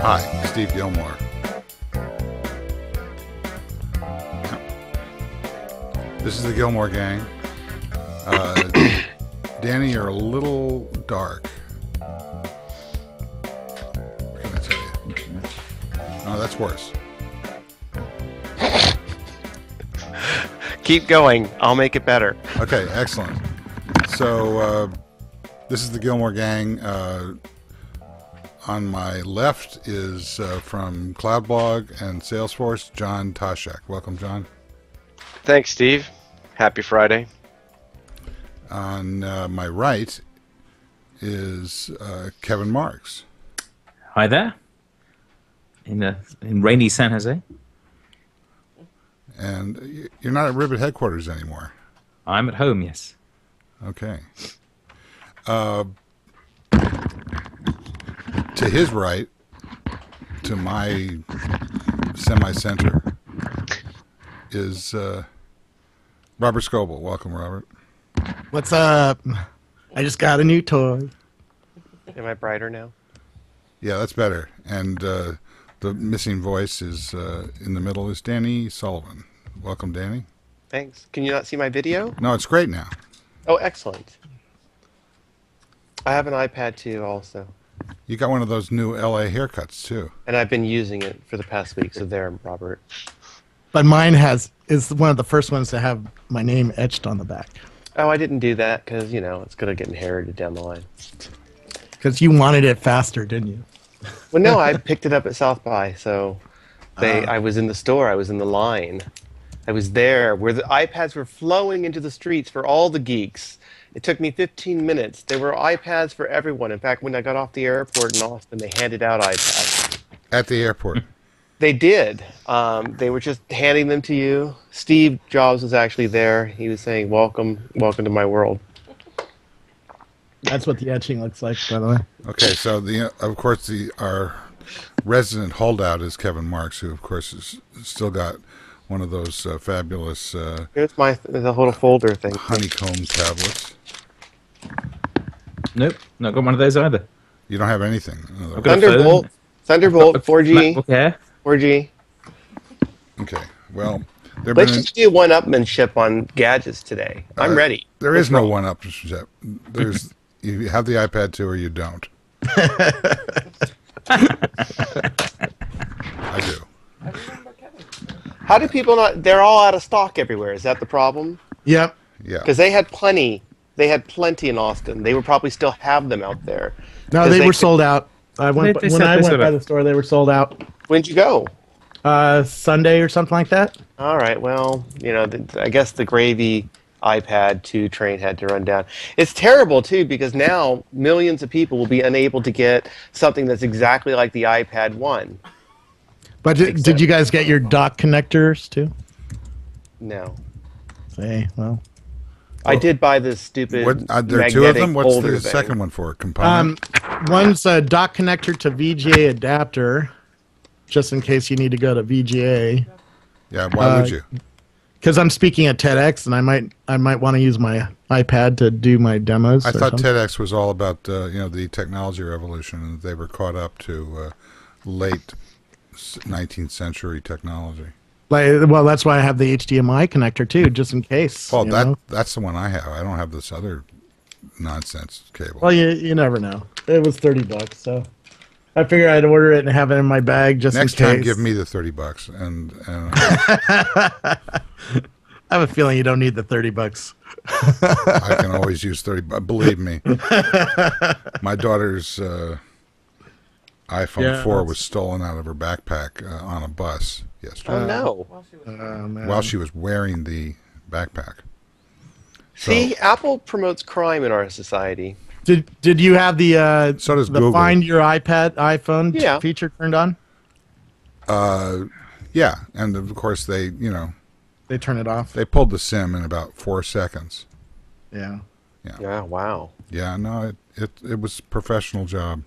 Hi, Steve Gillmor. This is the Gillmor Gang. Danny, you're a little dark. What can I tell you? Oh, that's worse. Keep going. I'll make it better. Okay, excellent. So, this is the Gillmor Gang. On my left is from Cloudblog and Salesforce, John Taschek. Welcome, John. Thanks, Steve. Happy Friday. On my right is Kevin Marks. Hi there. In rainy San Jose. And you're not at Ribbit headquarters anymore. I'm at home, yes. Okay. To his right, to my semi-center, is Robert Scoble. Welcome, Robert. What's up? I just got a new toy. Am I brighter now? Yeah, that's better. And the missing voice is in the middle is Danny Sullivan. Welcome, Danny. Thanks. Can you not see my video? No, it's great now. Oh, excellent. I have an iPad too, also. You got one of those new LA haircuts too. And I've been using it for the past week, so there, Robert. But mine is one of the first ones to have my name etched on the back. Oh, I didn't do that because, you know, it's going to get inherited down the line. Because you wanted it faster, didn't you? Well, no, I picked it up at South by, so I was in the store, I was in the line. I was there where the iPads were flowing into the streets for all the geeks. It took me 15 minutes. There were iPads for everyone. In fact, when I got off the airport in Austin, they handed out iPads. At the airport. They did. They were just handing them to you. Steve Jobs was actually there. He was saying, welcome to my world. That's what the etching looks like, by the way. Okay, so of course our resident holdout is Kevin Marks, who of course has still got one of those fabulous Here's the little folder thing. honeycomb tablets. Nope, not got one of those either. You don't have anything. I've got a phone. Thunderbolt, 4G, MacBook Air. 4G. Okay, well, there Let's just do one-upmanship on gadgets today. I'm ready. There is no one-upmanship. There's you have the iPad 2 or you don't. I do. How do people not? They're all out of stock everywhere. Is that the problem? Yep. Yeah. Because they had plenty. They had plenty in Austin. They would probably still have them out there. No, they were sold out. When I went by the store, they were sold out. When'd you go? Sunday or something like that. All right. Well, you know, I guess the gravy iPad 2 train had to run down. It's terrible too because now millions of people will be unable to get something that's exactly like the iPad 1. But did you guys get your dock connectors too? No. Hey, well. I did buy this stupid there are two of them? What's the thing. second one for? Component? One's a dock connector to VGA adapter, just in case you need to go to VGA. Yeah, why would you? Because I'm speaking at TEDx, and I might want to use my iPad to do my demos. I thought TEDx was all about the technology revolution, and they were caught up to late 19th century technology. Well, that's why I have the HDMI connector too, just in case. Well, that's the one I have. I don't have this other nonsense cable. Well, you never know. It was $30, so I figured I'd order it and have it in my bag just in case. Next time, give me the $30, and I have a feeling you don't need the $30. I can always use 30. Believe me, my daughter's iPhone 4 was stolen out of her backpack on a bus yesterday. Oh no! While she was wearing the backpack. See, Apple promotes crime in our society. Did you have the so does the Google. Find Your iPhone feature turned on? Yeah, and of course they turn it off. They pulled the SIM in about 4 seconds. Yeah. Yeah. Wow. Yeah. No, it was a professional job.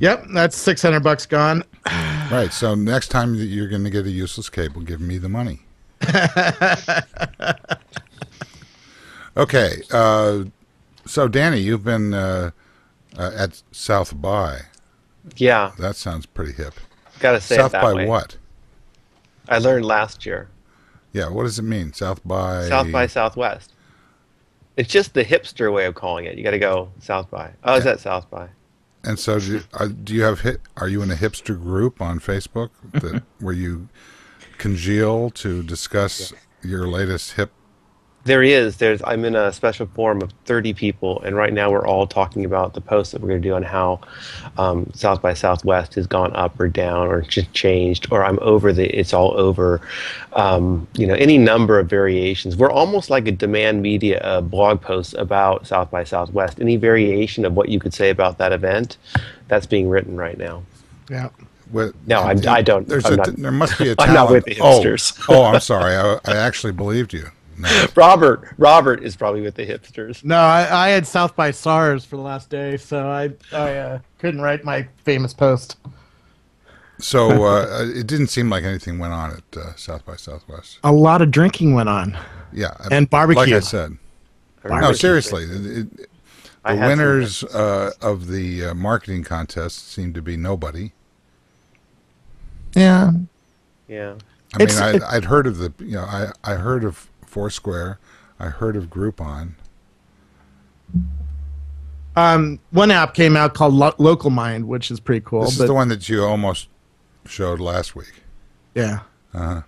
Yep, that's $600 gone. Right. So next time that you're going to get a useless cable, give me the money. Okay. So Danny, you've been At South by. Yeah, That sounds pretty hip. gotta say South it that by way. what? I learned last year. Yeah, what does it mean? South by. South by Southwest. It's just the hipster way of calling it. You got to go South by. Oh, is that South by? And so, do you have Are you in a hipster group on Facebook where you congeal to discuss your latest hip? There is. I'm in a special forum of 30 people, and right now we're all talking about the post that we're going to do on how South by Southwest has gone up or down or changed, or I'm over it's all over. Any number of variations. We're almost like a demand media blog post about South by Southwest. Any variation of what you could say about that event, that's being written right now. Yeah. No, I don't. There must be a talent. I'm not with the hipsters. Oh, I'm sorry. I actually believed you. No. Robert is probably with the hipsters. No, I had South by SARS for the last day, so I couldn't write my famous post. So it didn't seem like anything went on at South by Southwest. A lot of drinking went on. Yeah, and barbecue. Like I said. No, seriously. The winners of the marketing contest seemed to be nobody. Yeah. Yeah. I mean, I'd heard of I heard of Foursquare. I heard of Groupon. One app came out called Local Mind, which is pretty cool. This is the one that you almost showed last week. Yeah. Uh-huh.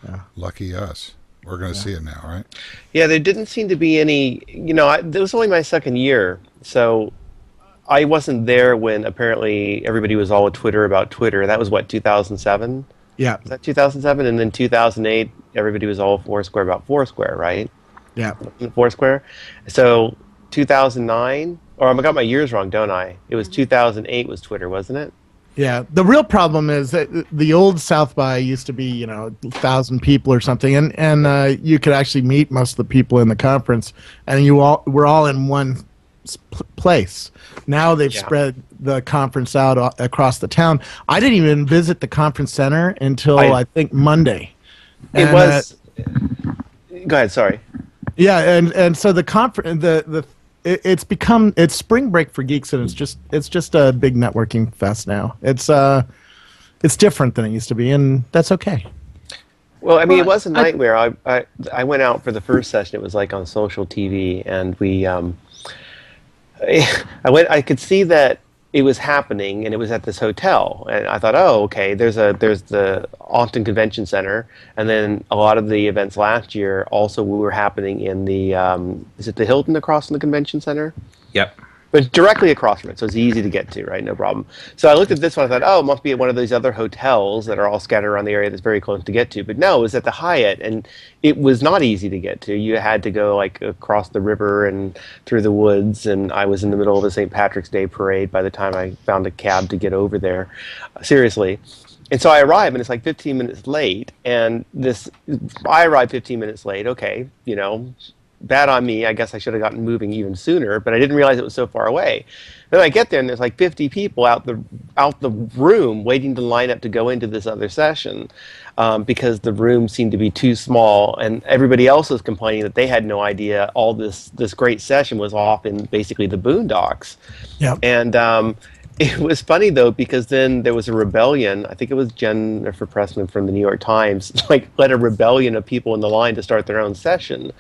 Yeah. Lucky us. We're going to see it now, right? Yeah, there didn't seem to be any, it was only my second year, so I wasn't there when apparently everybody was all at Twitter about Twitter. That was, 2007? Yeah. Was that 2007? And then 2008, everybody was all Foursquare about Foursquare, right? Yeah. Foursquare. So 2009, or I got my years wrong, don't I? It was 2008 was Twitter, wasn't it? Yeah. The real problem is that the old South by used to be, 1,000 people or something, and you could actually meet most of the people in the conference, and we're all in one place. Now they've spread the conference out across the town. I didn't even visit the conference center until I think Monday. It was. Go ahead. Sorry. Yeah, and so the conference, it's spring break for geeks, and it's just a big networking fest now. It's different than it used to be, and that's okay. Well, I mean, it was a nightmare. I went out for the first session. It was like on social TV, and we I could see that it was happening, and it was at this hotel, and I thought, oh, okay, there's the Austin Convention Center, and then a lot of the events last year also were happening in the is it the Hilton across from the Convention Center? Yep. But it's directly across from it, so it's easy to get to, right? No problem. So I looked at this one, I thought, oh, it must be at one of these other hotels that are all scattered around the area that's very close to get to. But no, it was at the Hyatt, and it was not easy to get to. You had to go like across the river and through the woods, and I was in the middle of a St. Patrick's Day parade by the time I found a cab to get over there. Seriously. And so I arrive, and it's like 15 minutes late, and I arrived 15 minutes late, okay, bad on me. I guess I should have gotten moving even sooner, but I didn't realize it was so far away. Then I get there, and there's like 50 people out the room waiting to line up to go into this other session because the room seemed to be too small, and everybody else was complaining that they had no idea all this great session was off in basically the boondocks. Yeah. And it was funny, though, because then there was a rebellion. I think it was Jennifer Pressman from the New York Times, led a rebellion of people in the line to start their own session.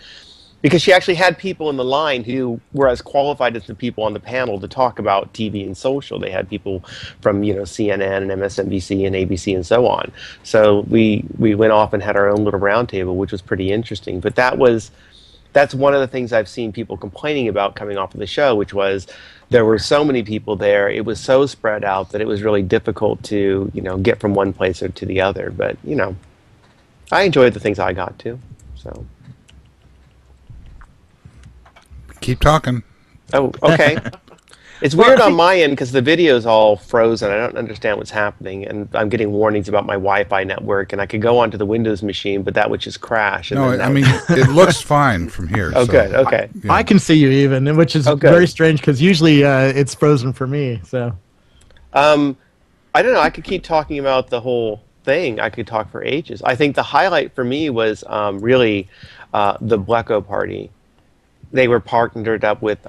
Because she actually had people in the line who were as qualified as the people on the panel to talk about TV and social. They had people from CNN and MSNBC and ABC and so on. So we went off and had our own little roundtable, which was pretty interesting. But that's one of the things I've seen people complaining about coming off of the show, which was there were so many people there. It was so spread out that it was really difficult to get from one place or to the other. But I enjoyed the things I got to. So. Keep talking. Oh, okay. It's weird on my end because the video's all frozen. I don't understand what's happening, and I'm getting warnings about my Wi-Fi network, and I could go onto the Windows machine, but that would just crash. No, I mean, it looks fine from here. Oh, so, good. Okay. I can see you even, which is very strange because usually it's frozen for me. So, I don't know. I could keep talking about the whole thing. I could talk for ages. I think the highlight for me was really the Bleco party. They were partnered up with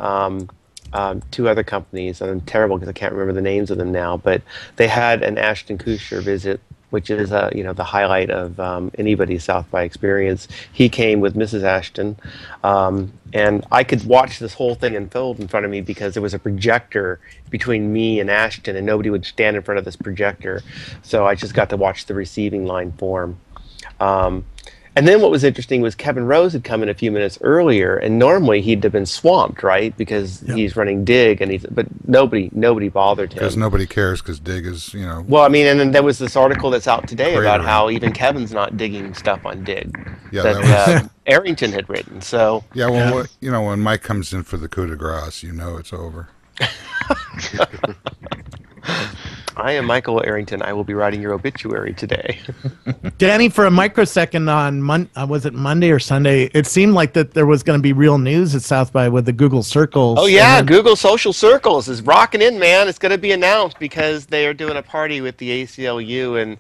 two other companies, and I'm terrible because I can't remember the names of them now, but they had an Ashton Kutcher visit, which is the highlight of anybody's South by experience. He came with Mrs. Ashton, and I could watch this whole thing unfold in front of me because there was a projector between me and Ashton, and nobody would stand in front of this projector, so I just got to watch the receiving line form. And then what was interesting was Kevin Rose had come in a few minutes earlier, and normally he'd have been swamped, right? Because he's running Dig, but nobody bothered him. Because nobody cares, because Dig is, Well, I mean, and then there was this article that's out today about how even Kevin's not digging stuff on Dig. Yeah, that was Arrington had written. So yeah, well, when Mike comes in for the coup de grace, it's over. I am Michael Arrington. I will be writing your obituary today. Danny, for a microsecond on was it Monday or Sunday? It seemed like that there was going to be real news at South by with the Google Circles. Oh yeah, Google Social Circles is rocking in, man. It's going to be announced because they are doing a party with the ACLU, and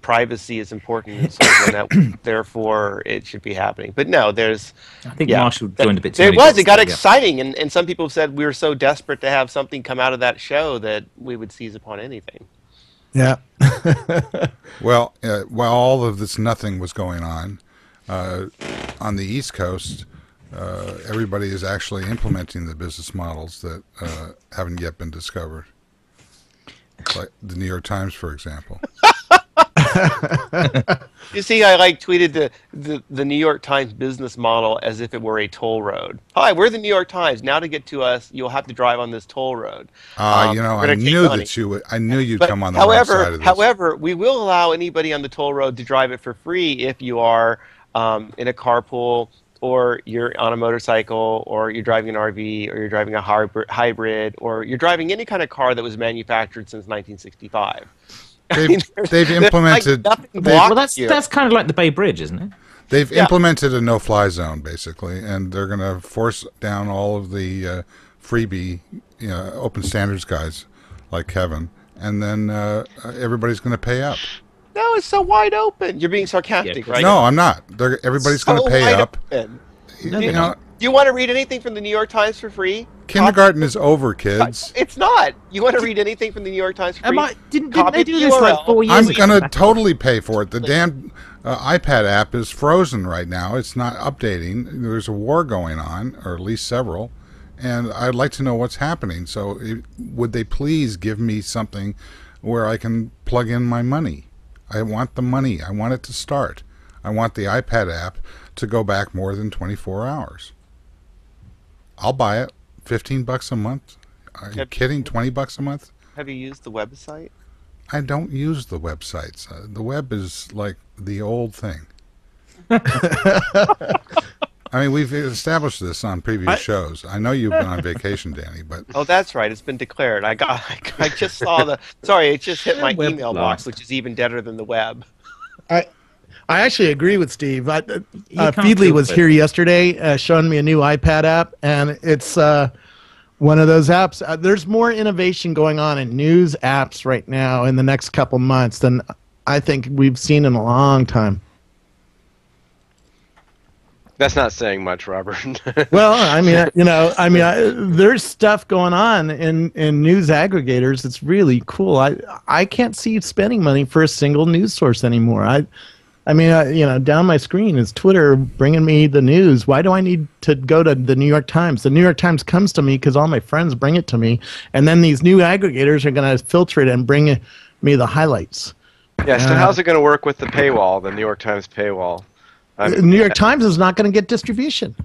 privacy is important, and so therefore it should be happening. But no, there's. I think Marshall joined a bit too. It got exciting, and some people said we were so desperate to have something come out of that show that we would seize upon anything. Yeah. Well, while all of this nothing was going on the East Coast, everybody is actually implementing the business models that haven't yet been discovered. Like the New York Times, for example. You see, I tweeted the New York Times business model as if it were a toll road. Hi, we're the New York Times. Now to get to us, you'll have to drive on this toll road. I knew that you would. I knew you'd come on the wrong side of this. However, we will allow anybody on the toll road to drive it for free if you are in a carpool, or you're on a motorcycle, or you're driving an RV, or you're driving a hybrid, or you're driving any kind of car that was manufactured since 1965. They've implemented. Well, that's kind of like the Bay Bridge, isn't it? They've implemented a no-fly zone basically, and they're going to force down all of the freebie, open standards guys like Kevin, and then everybody's going to pay up. No, it's so wide open. You're being sarcastic, right? No, I'm not. Everybody's going to pay up. You want to read anything from the New York Times for free? Kindergarten is over, kids. It's not. You want to read anything from the New York Times for free? Didn't they do this like 4 years ago? I'm going to totally pay for it. The damn iPad app is frozen right now. It's not updating. There's a war going on, or at least several, and I'd like to know what's happening. So would they please give me something where I can plug in my money? I want the money. I want it to start. I want the iPad app to go back more than 24 hours. I'll buy it. $15 a month? Are you kidding? $20 a month? Have you used the website? I don't use the websites. The web is like the old thing. I mean, we've established this on previous shows. I know you've been on vacation, Danny, but oh, that's right. It's been declared. I just saw the. Sorry, it just hit my email box, which is even deader than the web. I actually agree with Steve. Feedly was here yesterday showing me a new iPad app, and it's one of those apps. There's more innovation going on in news apps right now in the next couple months than I think we've seen in a long time. That's not saying much, Robert. Well, I mean, there's stuff going on in news aggregators. It's really cool. I can't see spending money for a single news source anymore. I mean, down my screen is Twitter bringing me the news. Why do I need to go to the New York Times? The New York Times comes to me because all my friends bring it to me, and then these new aggregators are going to filter it and bring me the highlights. Yeah, so how's it going to work with the paywall, the New York Times paywall? The New York Times is not going to get distribution.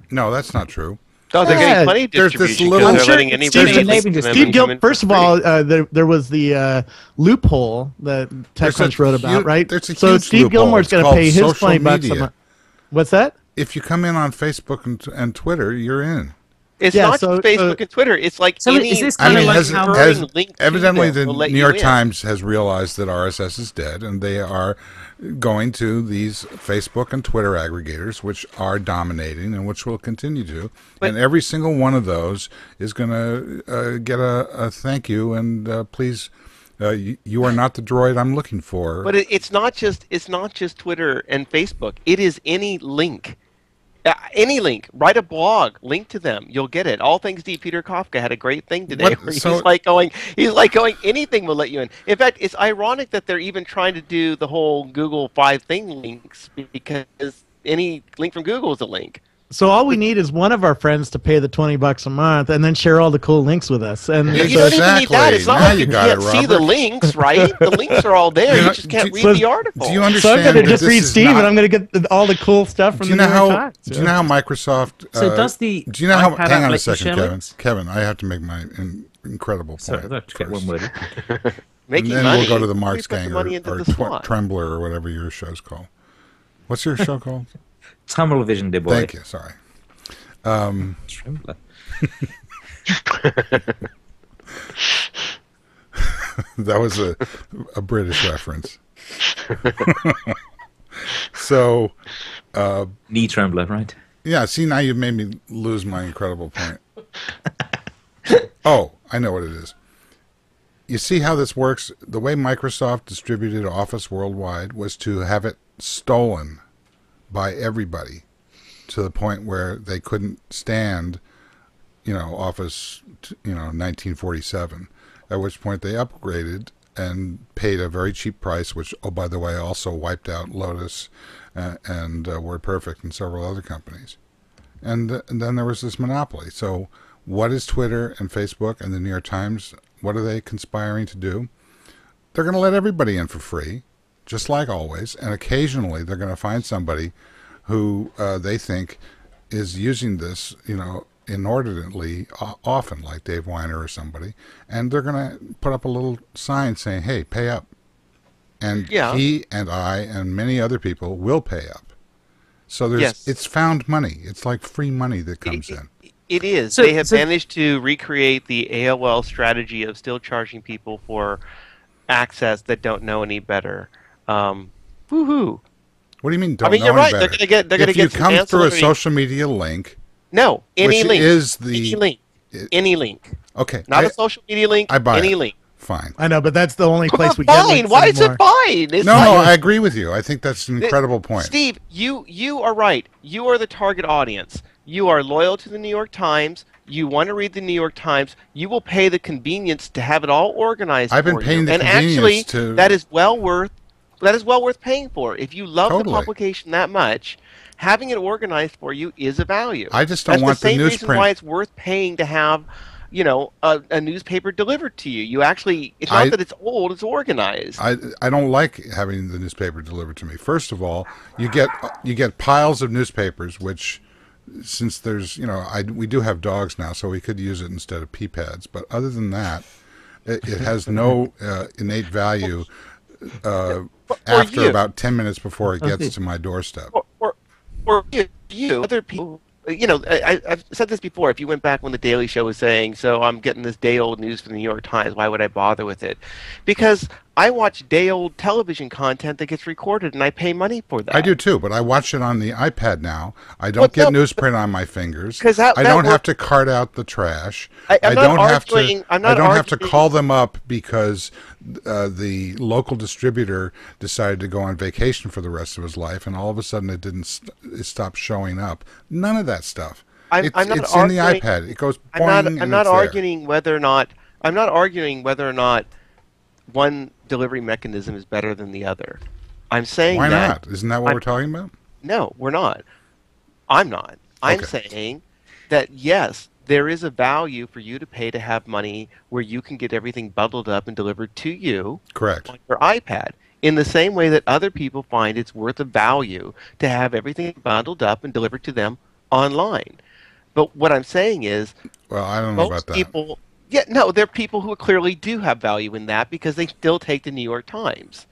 No, that's not true. No, they're getting plenty of there's this distribution. little- They're letting anybody Steve Gillmor, first of all, there was the loophole that TechCrunch wrote about, right? There's a So huge Steve loophole. Gilmore's It's going to called pay his social $20 a media. month. What's that? If you come in on Facebook and Twitter, you're in. It's Yeah, not so- just Facebook and Twitter. It's like So any. is this I kind of mean, like has, how has link to evidently them the will let New you York in. Times has realized that RSS is dead, and they are going to these Facebook and Twitter aggregators, which are dominating and which will continue to. But- and every single one of those is going to get a thank you and please. You are not the droid I'm looking for. But it's not just Twitter and Facebook. It is any link. Any link, write a blog, link to them, you'll get it. All Things D. Peter Kafka had a great thing today. Where he's like going, anything will let you in. In fact, it's ironic that they're even trying to do the whole Google 5 thing links, because any link from Google is a link. So all we need is one of our friends to pay the $20 a month and then share all the cool links with us. And you don't even need that. It's not like you can't see the links, right? The links are all there. You just can't read the article. Do you understand? So I'm going to just read Steve, and I'm going to get all the cool stuff from the New York Times. Do you know how Microsoft? So does the? Do you know how? Hang on a second, Kevin. Kevin, I have to make my incredible point. Sorry, let's get one word. And then we'll go to the Marks Gang or Trembler or whatever your show's called. What's your show called? Tunnel Vision, dear boy. Thank you. Sorry. Trembler. That was a British reference. So, knee trembler, right? Yeah. See, now you've made me lose my incredible point. Oh, I know what it is. You see how this works? The way Microsoft distributed Office worldwide was to have it stolen by everybody, to the point where they couldn't stand, Office, 1947, at which point they upgraded and paid a very cheap price, which, oh, by the way, also wiped out Lotus and WordPerfect and several other companies. And then there was this monopoly. So what is Twitter and Facebook and the New York Times, what are they conspiring to do? They're going to let everybody in for free, just like always, and occasionally they're going to find somebody who they think is using this, inordinately often, like Dave Weiner or somebody, and they're going to put up a little sign saying, hey, pay up. And he and I and many other people will pay up. So it's found money. It's like free money that comes in. It is. They have managed to recreate the AOL strategy of still charging people for access that don't know any better. Woohoo! What do you mean? Don't you're know right. Better? They're going to get. If you come through a social media link, no, any link, any link. Okay, not a social media link. I buy any it. link. Fine. I know, but that's the only place we get links Why anymore. is it fine? It's no, I agree with you. I think that's an incredible point. Steve, you are right. You are the target audience. You are loyal to the New York Times. You want to read the New York Times. You will pay the convenience to have it all organized. I've been paying the convenience to. That is well worth paying for. If you love the publication that much, having it organized for you is a value. I just don't want the newsprint. That's the same reason why it's worth paying to have, a newspaper delivered to you. You actually, it's not that it's old; it's organized. I don't like having the newspaper delivered to me. First of all, you get piles of newspapers, which, since there's we do have dogs now, so we could use it instead of pee pads. But other than that, it has no innate value. After about 10 minutes before it gets to my doorstep. Or you, other people, I've said this before. If you went back when The Daily Show was saying, so I'm getting this day-old news from the New York Times, why would I bother with it? Because I watch day-old television content that gets recorded, and I pay money for that. I do too, but I watch it on the iPad now. I don't get newsprint on my fingers. I don't have to cart out the trash. I don't have to call them up because the local distributor decided to go on vacation for the rest of his life, and all of a sudden it stopped showing up. None of that stuff. It's in the iPad. It goes. I'm not arguing whether or not one delivery mechanism is better than the other. I'm saying why not? Isn't that what we're talking about? No, we're not. I'm not. I'm saying that yes, there is a value for you to pay to have money where you can get everything bundled up and delivered to you. Correct. On your iPad. In the same way that other people find it's worth a value to have everything bundled up and delivered to them online. But what I'm saying is, well, I don't know about that. There are people who clearly do have value in that because they still take the New York Times.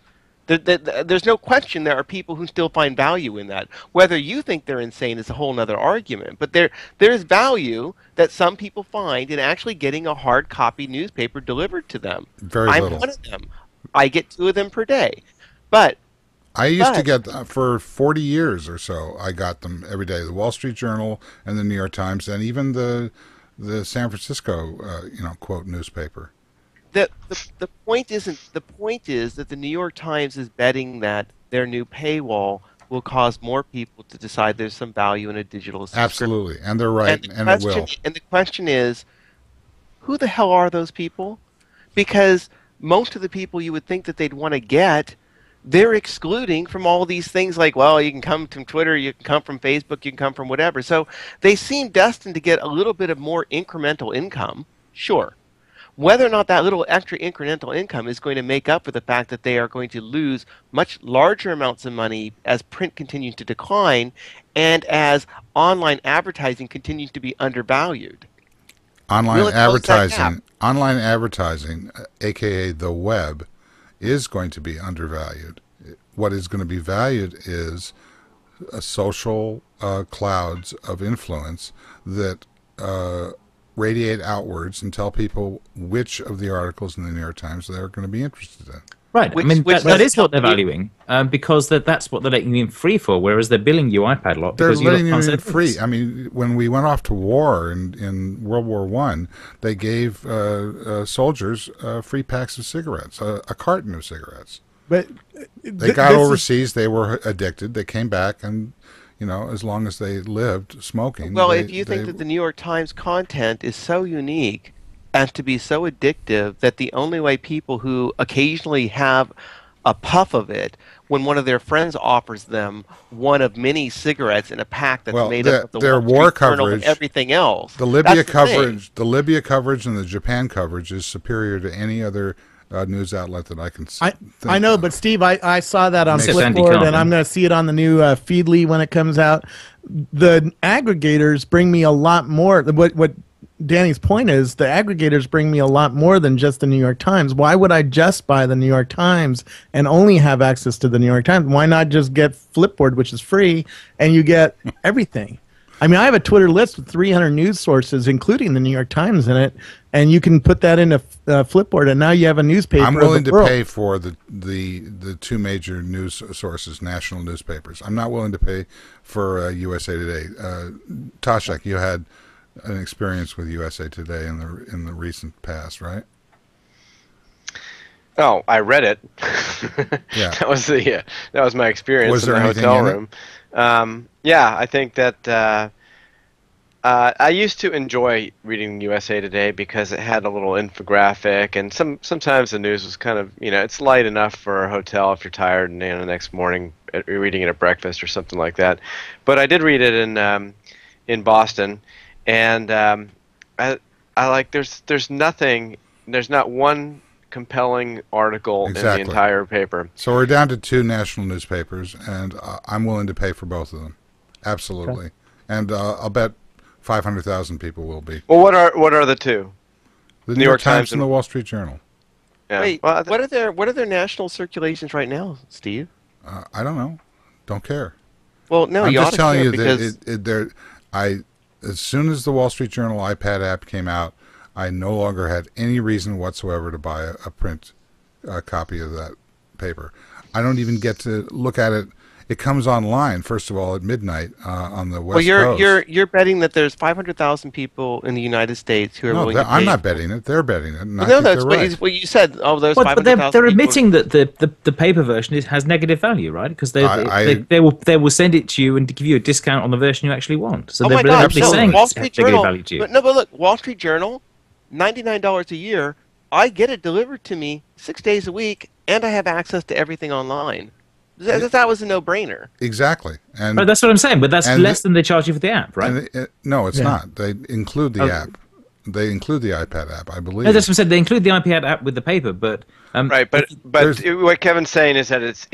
There's no question there are people who still find value in that. Whether you think they're insane is a whole other argument. But there is value that some people find in actually getting a hard copy newspaper delivered to them. I'm one of them. I get 2 of them per day. But I used to get, for 40 years or so, I got them every day. The Wall Street Journal and the New York Times and even the San Francisco, quote, newspaper. The point is that the New York Times is betting that their new paywall will cause more people to decide there's some value in a digital subscription. Absolutely, and they're right, and it will. And the question is, who the hell are those people? Because most of the people you would think that they'd want to get, they're excluding from all these things like, well, you can come from Twitter, you can come from Facebook, you can come from whatever. So they seem destined to get a little bit of more incremental income, sure. Whether or not that little extra incremental income is going to make up for the fact that they are going to lose much larger amounts of money as print continues to decline and as online advertising continues to be undervalued. Online advertising, aka the web, is going to be undervalued. What is going to be valued is social clouds of influence that radiate outwards and tell people which of the articles in the New York Times they're going to be interested in. Right. That is what they're valuing, because that's what they're letting you in free for, whereas they're billing you iPad lot. They're letting you in free. I mean, when we went off to war in World War I, they gave soldiers free packs of cigarettes, a carton of cigarettes. But they got overseas, they were addicted, they came back, and as long as they lived smoking. Well, if you think that the New York Times content is so unique and to be so addictive that the only way people who occasionally have a puff of it, when one of their friends offers them one of many cigarettes in a pack that's made up of the their Wall war Street Journal coverage, and everything else. The Libya coverage and the Japan coverage is superior to any other news outlet that I can see. I know, but Steve, I saw that on Flipboard, and I'm going to see it on the new Feedly when it comes out. The aggregators bring me a lot more. What Danny's point is, the aggregators bring me a lot more than just the New York Times. Why would I just buy the New York Times and only have access to the New York Times? Why not just get Flipboard, which is free, and you get everything? I mean, I have a Twitter list with 300 news sources, including the New York Times in it, and you can put that into Flipboard, and now you have a newspaper. I'm willing to pay for the two major news sources, national newspapers. I'm not willing to pay for USA Today. Taschek, you had an experience with USA Today in the recent past, right? Oh, I read it. Yeah, that was my experience was in the hotel room. Yeah, I think that I used to enjoy reading USA Today because it had a little infographic, and sometimes the news was kind of, it's light enough for a hotel if you're tired and the next morning you're reading it at breakfast or something like that. But I did read it in Boston, and I like there's not one compelling article in the entire paper. So we're down to two national newspapers, and I'm willing to pay for both of them. Absolutely. Okay. And I'll bet 500,000 people will be. Well, what are the two? The New York Times and the Wall Street Journal. Yeah. Wait, well, what are their national circulations right now, Steve? I don't know. Don't care. Well, no, I'm you just telling you because that as soon as the Wall Street Journal iPad app came out, I no longer had any reason whatsoever to buy a print copy of that paper. I don't even get to look at it. It comes online, first of all, at midnight on the West Coast. Well, you're betting that there's 500,000 people in the United States who are willing to pay. I'm not betting it. They're betting it. No, that's what you said. Oh, there's 500,000 But they're admitting that the paper version has negative value, right? Because they will send it to you and give you a discount on the version you actually want. So they're actually saying Wall it's Street negative Journal, value to you. No, but look, Wall Street Journal, $99 a year. I get it delivered to me 6 days a week, and I have access to everything online. That was a no-brainer. Exactly, and that's what I'm saying. But that's less than they charge you for the app, right? No, it's not. They include the app. They include the iPad app, I believe. No, that's what I said. They include the iPad app with the paper, but right. But what Kevin's saying is that it's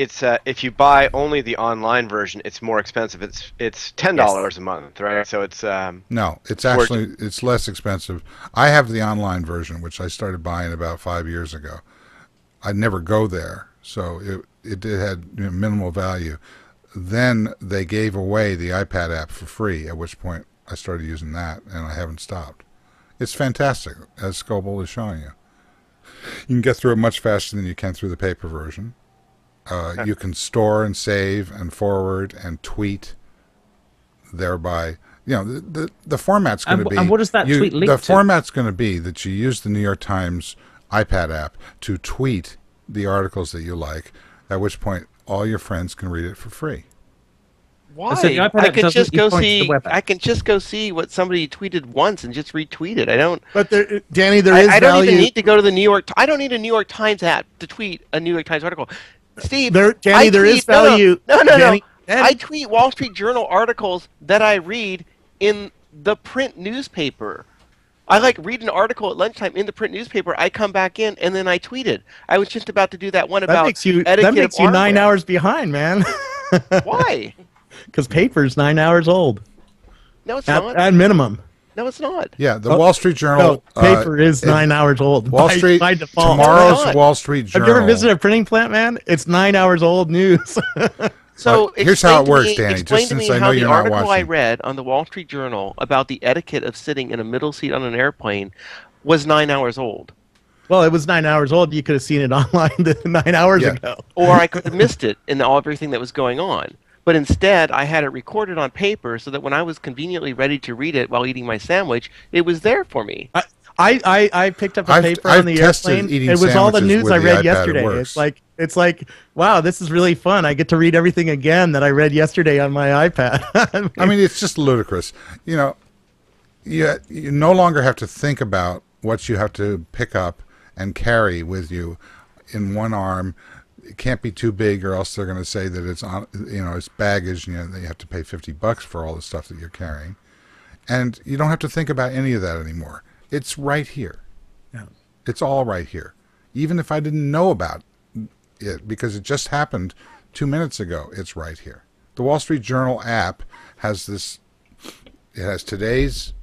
if you buy only the online version, it's more expensive. It's $10 a month, right? So it's no, it's actually it's less expensive. I have the online version, which I started buying about 5 years ago. I never go there, so it had minimal value. Then they gave away the iPad app for free, at which point I started using that, and I haven't stopped. It's fantastic, as Scoble is showing you. You can get through it much faster than you can through the paper version. You can store and save and forward and tweet, thereby, the format's going to be... And what does that tweet link to? The format's going to be that you use the New York Times iPad app to tweet the articles that you like, at which point all your friends can read it for free. Why? So the iPad I app can doesn't just go point to the see. web app. I can just go see what somebody tweeted once and just retweet it. I don't. But Danny, there is I don't value. even need to go to the New York. I don't need a New York Times app to tweet a New York Times article. Steve, Danny, there is value. No. Danny, I tweet Wall Street Journal articles that I read in the print newspaper. I like read an article at lunchtime in the print newspaper. I come back in and then I tweet it. I was just about to do that one about etiquette. That makes you of 9 armware. hours behind, man. Why? Because paper's 9 hours old. No, it's not. At minimum. No, it's not. Yeah, the Wall Street Journal. No, paper is 9 hours old. Wall Street. By default. Tomorrow's Wall Street Journal. Have you ever visited a printing plant, man? It's 9 hours old news. So here's how it works, Danny. Explain Just to me since I know how the you're not article I watching. read on the Wall Street Journal about the etiquette of sitting in a middle seat on an airplane was 9 hours old. Well, it was 9 hours old. You could have seen it online 9 hours ago. Or I could have missed it in everything that was going on. But instead, I had it recorded on paper so that when I was conveniently ready to read it while eating my sandwich, it was there for me. I picked up a paper on the airplane. Eating it was all the sandwiches news with I the read iPad. yesterday. It's like, wow, this is really fun. I get to read everything again that I read yesterday on my iPad. I mean, it's just ludicrous. You know, you no longer have to think about what you have to pick up and carry with you in one arm. It can't be too big, or else they're going to say that it's on. You know, it's baggage, and you have to pay $50 for all the stuff that you're carrying, and you don't have to think about any of that anymore. It's right here. Yeah. It's all right here. Even if I didn't know about it, because it just happened 2 minutes ago, it's right here. The Wall Street Journal app has this. It has today's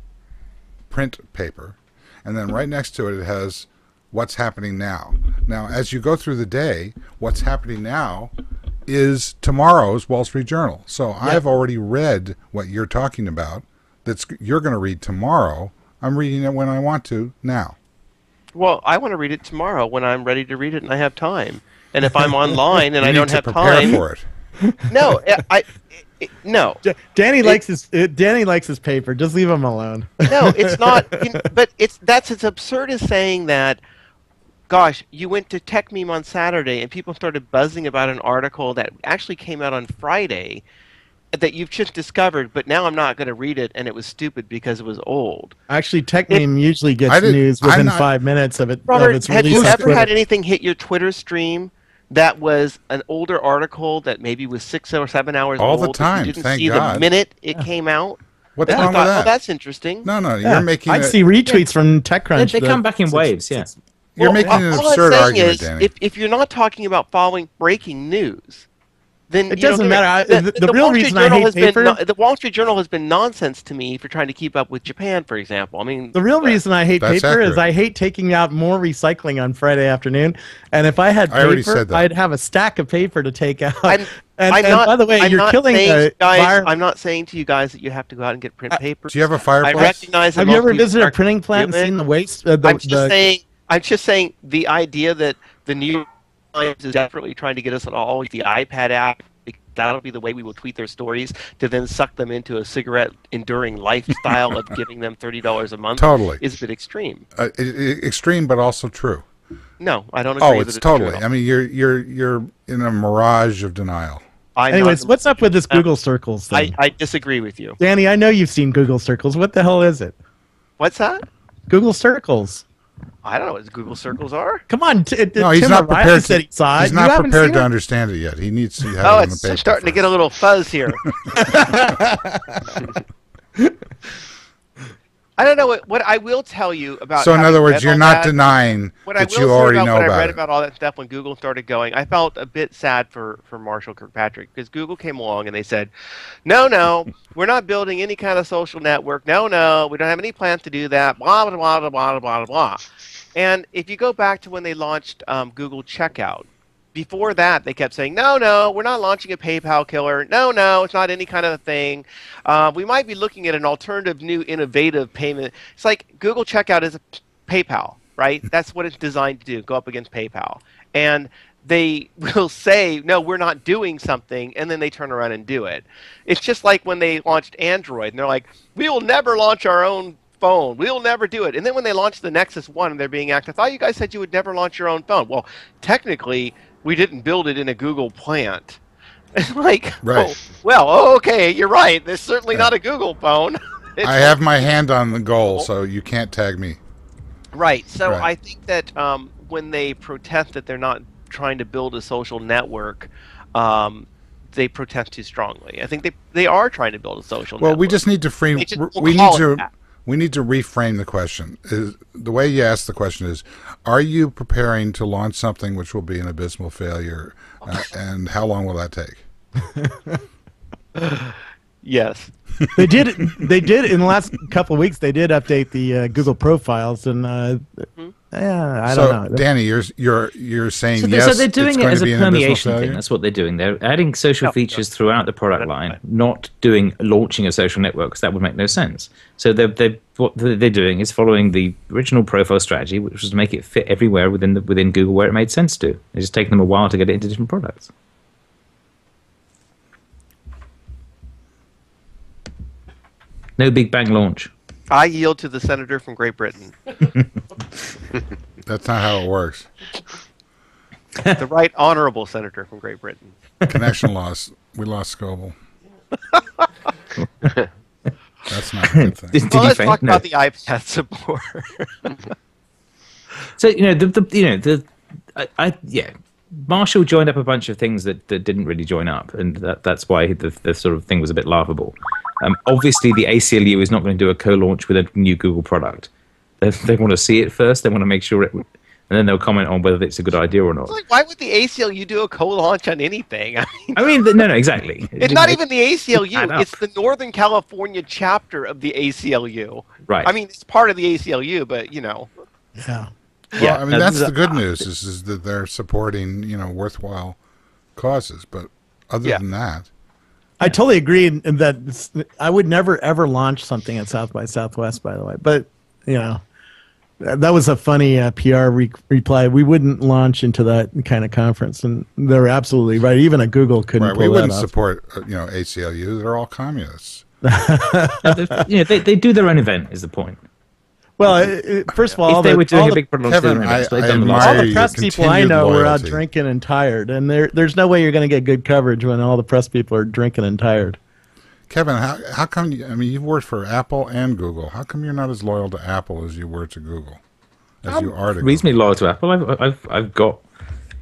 print paper, and then right next to it, it has what's happening now. Now, as you go through the day, what's happening now is tomorrow's Wall Street Journal. So I've already read what you're talking about. You're going to read tomorrow. I'm reading it when I want to now. Well, I want to read it tomorrow when I'm ready to read it and I have time. And if I'm online and I don't have time, for it. No, no. Danny likes his paper. Just leave him alone. No, it's not. But it's absurd as saying that. Gosh, you went to Tech Meme on Saturday and people started buzzing about an article that actually came out on Friday that you've just discovered, but now I'm not going to read it, and it was stupid because it was old. Actually, Tech Meme usually gets news within 5 minutes of it. Robert, of its have release you on ever Twitter. had anything hit your Twitter stream that was an older article that maybe was 6 or 7 hours All old? the time, You didn't thank see God. the minute it came out? What's And wrong I thought, with that? oh, that's interesting. No, you're making I'd it. see retweets from TechCrunch. They come back in waves, yeah. You're making an all absurd I'm saying argument, is, Danny. if you're not talking about following breaking news, then It doesn't matter. The real Wall Street reason I Journal hate has been paper- the Wall Street Journal has been nonsense to me for trying to keep up with Japan, for example. I mean, The real reason I hate That's paper is accurate. I hate taking out more recycling on Friday afternoon. And if I had I already paper, said that. I'd have a stack of paper to take out. I'm and not, by the way, I'm you're not killing saying, the guys. envir- I'm not saying to you guys that you have to go out and get print paper. Do you have a I fireplace? recognize that Have you most ever people visited a aren't printing plant and doing it. seen the waste? I'm just saying the idea that the New York Times is desperately trying to get us on all the iPad app. That'll be the way we will tweet their stories to then suck them into a cigarette-enduring lifestyle of giving them $30 a month. Totally. Is a bit extreme. Extreme, but also true. No, I don't agree. Oh, that it's totally. true. I mean, you're in a mirage of denial. Anyways, what's up with this Google Circles thing? I disagree with you. Danny, I know you've seen Google Circles. What the hell is it? What's that? Google Circles. I don't know what Google Circles are. Come on, No, he's Tim not O'Reilly prepared. said he saw it. He's You not haven't prepared seen to it? understand it yet. He needs to have Oh, it on the it's paper. starting to first. get a little fuzz here. I don't know what I will tell you about. So, in having other words, read you're all not that, denying what I that will you say already about know what I about read it. about all that stuff when Google started going. I felt a bit sad for Marshall Kirkpatrick because Google came along and they said, no, we're not building any kind of social network. No, we don't have any plans to do that. Blah blah blah blah blah blah blah. And if you go back to when they launched Google Checkout, before that they kept saying, no, we're not launching a PayPal killer. No, it's not any kind of a thing. We might be looking at an alternative, new, innovative payment. It's like Google Checkout is a PayPal, right? That's what it's designed to do, go up against PayPal. And they will say, no, we're not doing something, and then they turn around and do it. It's just like when they launched Android, and they're like, we will never launch our own phone. We'll never do it. And then when they launched the Nexus 1 and they're being asked, I thought you guys said you would never launch your own phone. Well, technically, we didn't build it in a Google plant. Like, Right. okay, you're right. It's certainly not a Google phone. I have my hand on the goal, so you can't tag me. Right. So Right. I think that when they protest that they're not trying to build a social network, they protest too strongly. I think they are trying to build a social network. Well, we just need to They just won't call it that. we need to reframe the question. Is the way you ask the question is, are you preparing to launch something which will be an abysmal failure, and how long will that take? Yes. They did in the last couple of weeks. They did update the Google profiles, and yeah, I don't know. Danny, you're saying So, yes. so they're doing it's it going as to a be an abysmal permeation thing. failure? That's what they're doing. They're adding social features throughout the product line, not launching a social network, because that would make no sense. So what they're doing is following the original profile strategy, which was to make it fit everywhere within Google where it made sense to. It's just taken them a while to get it into different products. No Big Bang launch. I yield to the senator from Great Britain. That's not how it works. The right honorable senator from Great Britain. Connection loss. We lost Scoble. That's not a good thing. Did Well, he let's faint? talk No. about the iPad support. So Marshall joined up a bunch of things that didn't really join up, and that's why the sort of thing was a bit laughable. Obviously, the ACLU is not going to do a co-launch with a new Google product. They want to see it first. They want to make sure and then they'll comment on whether it's a good idea or not. It's like, why would the ACLU do a co-launch on anything? No, exactly. It's not even the add ACLU. up. It's the Northern California chapter of the ACLU. Right. I mean, it's part of the ACLU, but you know. Yeah. Well, I mean, that's the good news is that they're supporting, worthwhile causes. But other than that, I totally agree in that I would never ever launch something at South by Southwest, by the way. But that was a funny PR reply. We wouldn't launch into that kind of conference, and they're absolutely right. Even a Google couldn't. we pull wouldn't that off. support ACLU. They're all communists. They do their own event is the point. Well, first of all, If they were doing a big product, Kevin, they've done the admire last all one. the press your people I know continued were out loyalty. drinking and tired, and there's no way you're going to get good coverage when all the press people are drinking and tired. Kevin, how come? You've worked for Apple and Google. How come you're not as loyal to Apple as you were to Google? You are to Reasonably loyal to Apple. I've got.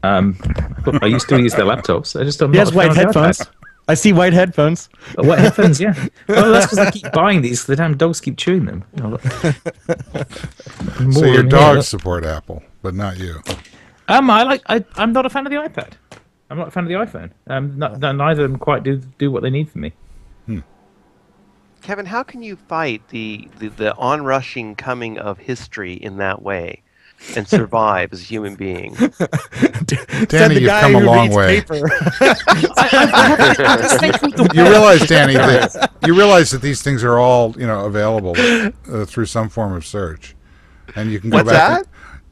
I used to use their laptops. I just don't. He has white headphones. I see white headphones. White headphones, yeah. Well, that's because I keep buying these. The damn dogs keep chewing them. So your dogs support Apple, but not you. I'm not a fan of the iPad. I'm not a fan of the iPhone. Neither of them quite do what they need for me. Kevin, how can you fight the onrushing coming of history in that way and survive as a human being? Danny, you've come a long way. You realize, Danny, that these things are all available through some form of search, and you can go What's back. that?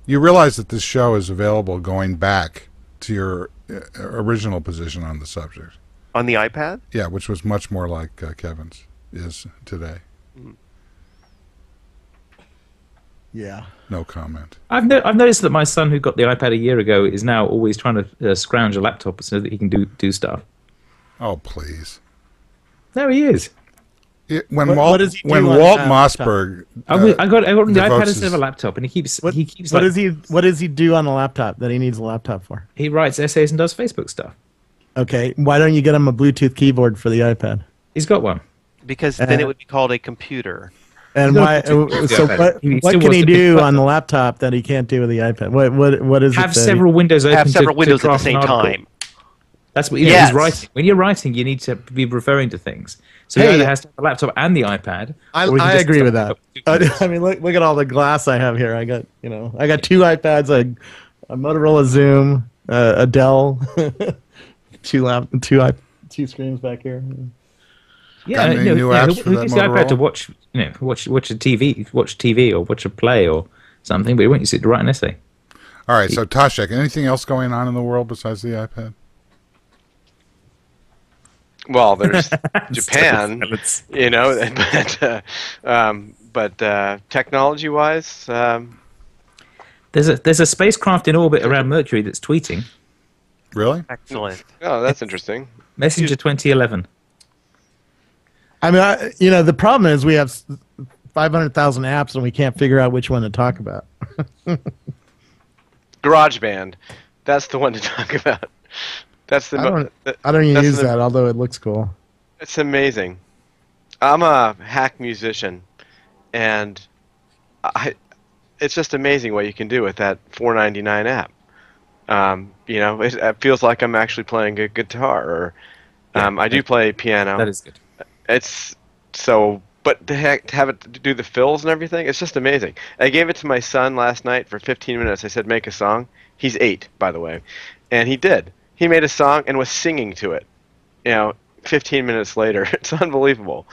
You realize that this show is available going back to your original position on the subject. On the iPad? Yeah, which was much more like Kevin's is today. Yeah. No comment. I've noticed that my son, who got the iPad a year ago, is now always trying to scrounge a laptop so that he can do stuff. Oh, please. There he is. When What does he do when on Walt that Mossberg, I got the iPad devotes instead of a laptop, and he keeps What like, does he do on the laptop that he needs a laptop for? he writes essays and does Facebook stuff. Okay, why don't you get him a Bluetooth keyboard for the iPad? He's got one. Because then it would be called a computer. And why? So He what still can wants he to do be- on the laptop that he can't do with the iPad? What is Have it? several windows open. Have several to windows at the craft an same article. time. That's what Yes. he's writing. When you're writing, you need to be referring to things. So he Hey, either has to have the laptop and the iPad. I or he can just agree with that. have two windows. I mean, look at all the glass I have here. I got two iPads, a Motorola Zoom, a Dell, two screens back here. Yeah, Got any new apps for who that uses the iPad to Motorola? watch a TV or watch a play or something, but he won't use it to write an essay. All right, so Taschek, anything else going on in the world besides the iPad? Well, there's Japan, It's- but technology-wise, There's a spacecraft in orbit around Mercury that's tweeting. Really? Excellent. oh, that's interesting. Messenger 2011. I mean, the problem is we have 500,000 apps and we can't figure out which one to talk about. GarageBand. That's the one to talk about. That's the. I don't even use that, although it looks cool. It's amazing. I'm a hack musician, and it's just amazing what you can do with that $4.99 app. It feels like I'm actually playing a guitar, or I do play piano. That is good. It's so, but to have it do the fills and everything, it's just amazing. I gave it to my son last night for 15 minutes. I said, make a song. He's 8, by the way, and he did. He made a song and was singing to it. 15 minutes later. It's unbelievable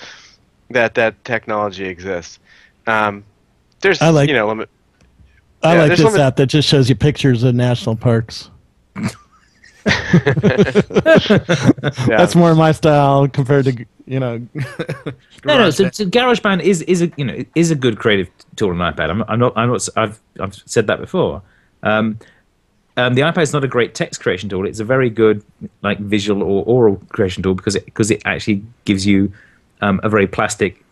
that technology exists. There's limit. I like this app that just shows you pictures of national parks. That's more my style compared to No. So GarageBand is a good creative tool on an iPad. I've said that before. The iPad is not a great text creation tool. It's a very good visual or oral creation tool because it actually gives you a very plastic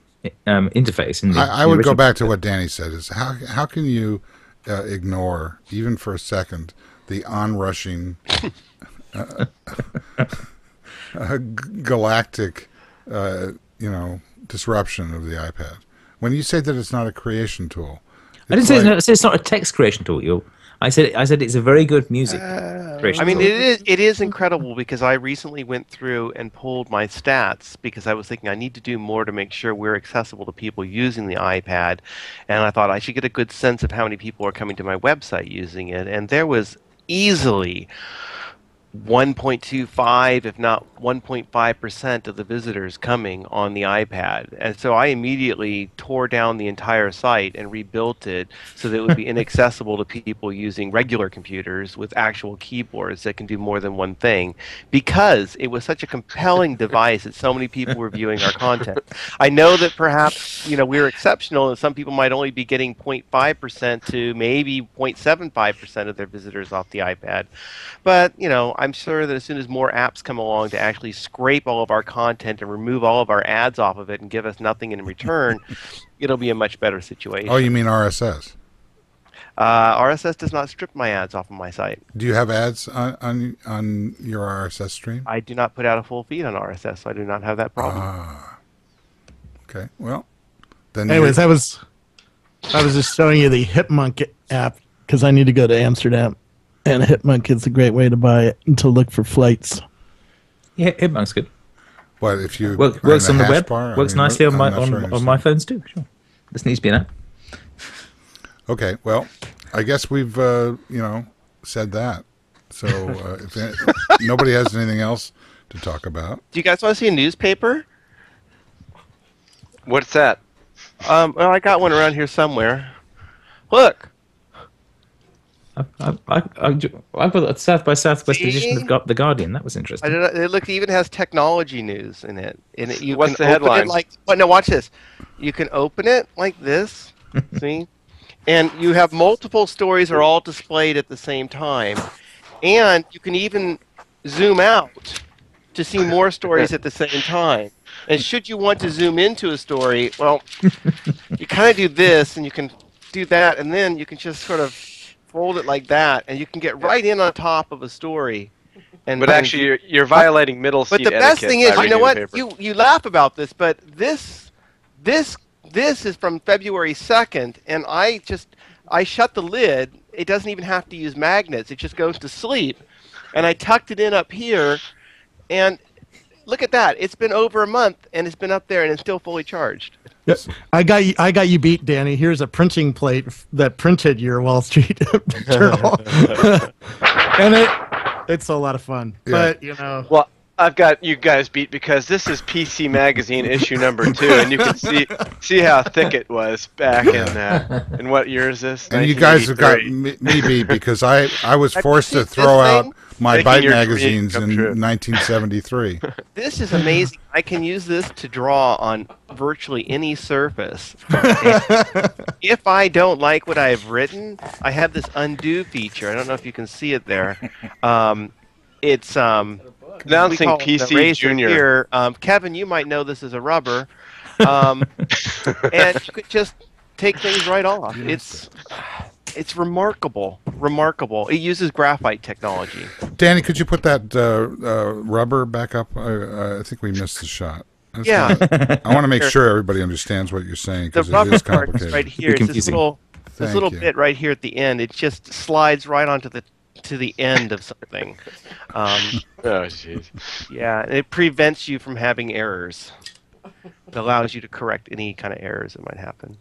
interface. I would go back to what Danny said: is how can you ignore even for a second the onrushing galactic disruption of the iPad? When you say that it's not a creation tool, I didn't say it's not a text creation tool. I said it's a very good music creation. I mean, tool. it is incredible because I recently went through and pulled my stats because I was thinking I need to do more to make sure we're accessible to people using the iPad, and I thought I should get a good sense of how many people are coming to my website using it, and there was easily 1.25, if not 1.5% of the visitors coming on the iPad. And so I immediately tore down the entire site and rebuilt it so that it would be inaccessible to people using regular computers with actual keyboards that can do more than one thing, because it was such a compelling device that so many people were viewing our content. I know that perhaps we're exceptional and some people might only be getting 0.5% to maybe 0.75% of their visitors off the iPad. But, I'm sure that as soon as more apps come along to actually scrape all of our content and remove all of our ads off of it and give us nothing in return, it'll be a much better situation. Oh, you mean RSS? RSS does not strip my ads off of my site. Do you have ads on your RSS stream? I do not put out a full feed on RSS, so I do not have that problem. Okay. Well, then. Anyways, I was just showing you the Hipmunk app because I need to go to Amsterdam. And Hipmunk is a great way to buy it and to look for flights. Yeah, Hipmunk's good. What if you works on the web? Bar? Works nicely on my phones too. Sure, this needs to be an app. Okay, well, I guess we've said that. So if nobody has anything else to talk about, do you guys want to see a newspaper? What's that? Well, I got one around here somewhere. Look. I've got a South by Southwest edition of The Guardian. That was interesting. It even has technology news in it. What's the headline? No, watch this. You can open it like this, see? And you have multiple stories are all displayed at the same time. And you can even zoom out to see more stories at the same time. And should you want to zoom into a story, well, you kind of do this, and you can do that, and then you can just sort of fold it like that, and you can get right in on top of a story. But actually, you're violating middle seat etiquette. But the best thing is, you know what? You laugh about this, but this is from February 2nd, and I shut the lid. It doesn't even have to use magnets. It just goes to sleep. And I tucked it in up here, and look at that. It's been over a month, and it's been up there, and it's still fully charged. Yes. I got you beat, Danny. Here's a printing plate that printed your Wall Street Journal. And it's a lot of fun. Yeah. But, Well, I've got you guys beat because this is PC Magazine issue number 2, and you can see how thick it was back in what year is this? And you guys have got me beat because I was forced to throw out my Byte magazines in 1973. This is amazing. I can use this to draw on virtually any surface. If I don't like what I've written, I have this undo feature. I don't know if you can see it there. Announcing call it the PC Razor Junior. Here. Kevin, you might know this as a rubber, and you could just take things right off. It's remarkable. It uses graphite technology. Danny, could you put that rubber back up? I think we missed the shot. Yeah. I want to make sure everybody understands what you're saying The because it rubber is part is complicated. right here. It's this little Thank you. bit right here at the end. It just slides right onto the end of something. Oh, jeez. Yeah, and it prevents you from having errors. It allows you to correct any kind of errors that might happen.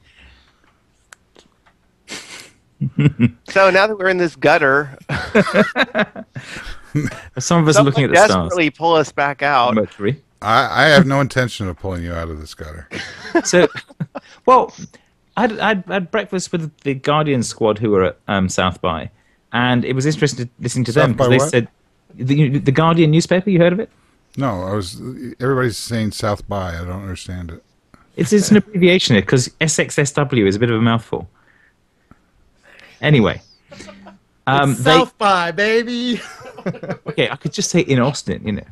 So now that we're in this gutter, Some of us are looking at the stars. desperately pull us back out. Mercury. I have no intention of pulling you out of this gutter. So, well, I had breakfast with the Guardian squad who were at South by, and it was interesting to listen to them because they said the Guardian newspaper. You heard of it? No, everybody's saying South by. I don't understand it. It's an abbreviation because SXSW is a bit of a mouthful. Anyway, South by, baby. okay, I could just say in Austin,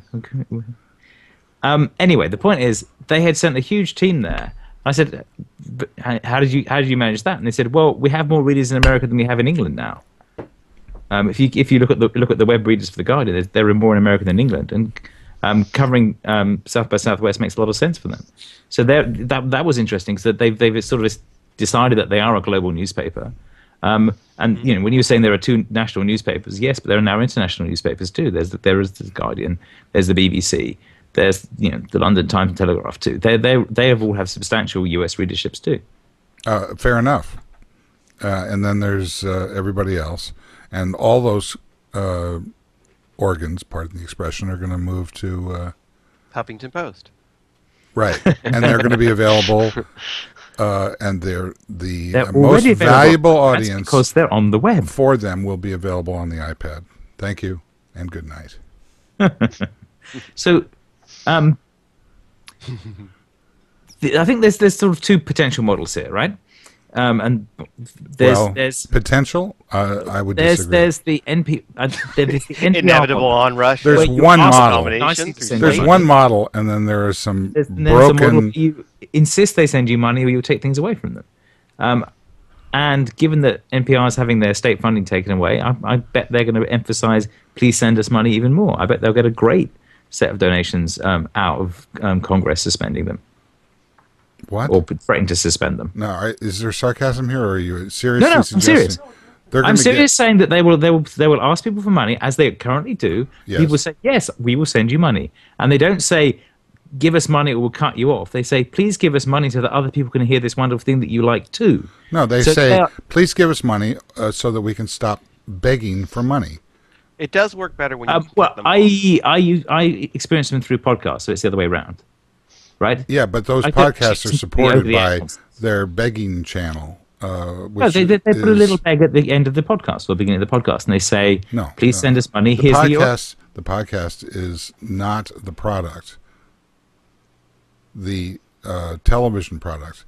Anyway, the point is they had sent a huge team there. I said, but how did you manage that? And they said, well, we have more readers in America than we have in England now. If you look at the web readers for the Guardian, there are more in America than England, and covering South by Southwest makes a lot of sense for them. So that was interesting because they've sort of decided that they are a global newspaper. And when you were saying there are two national newspapers, yes, but there are now international newspapers too. There is the Guardian, there's the BBC, there's the London Times and Telegraph too. They have all have substantial US readerships too. Fair enough. And then there's everybody else, and all those organs, pardon the expression, are going to move to Huffington Post. Right, and they're going to be available. And they're most already valuable That's audience because they're on the web. for them will be available on the iPad. Thank you, and good night. So, I think there's sort of two potential models here, right? And there's potential. I would disagree. There's the NP. There's the NPR Inevitable model. onrush. There's Where you one ask model. nominations, There's one model, and then there are some There's a model broken. where you insist they send you money or you'll take things away from them. And given that NPR is having their state funding taken away, I bet they're going to emphasize, please send us money even more. I bet they'll get a great set of donations out of Congress suspending them. What? Or threatening to suspend them. No, is there sarcasm here, or are you seriously No, I'm suggesting? serious. I'm serious saying that they will ask people for money, as they currently do. Yes. People say, yes, we will send you money. And they don't say, give us money or we'll cut you off. They say, please give us money so that other people can hear this wonderful thing that you like too. No, they say, please give us money so that we can stop begging for money. It does work better when you well, cut them I experience them through podcasts, so it's the other way around. Right? Yeah, but those podcasts are supported by their begging channel. No, they put a little beg at the end of the podcast or the beginning of the podcast, and they say, please send us money. The podcast is not the product. The television product.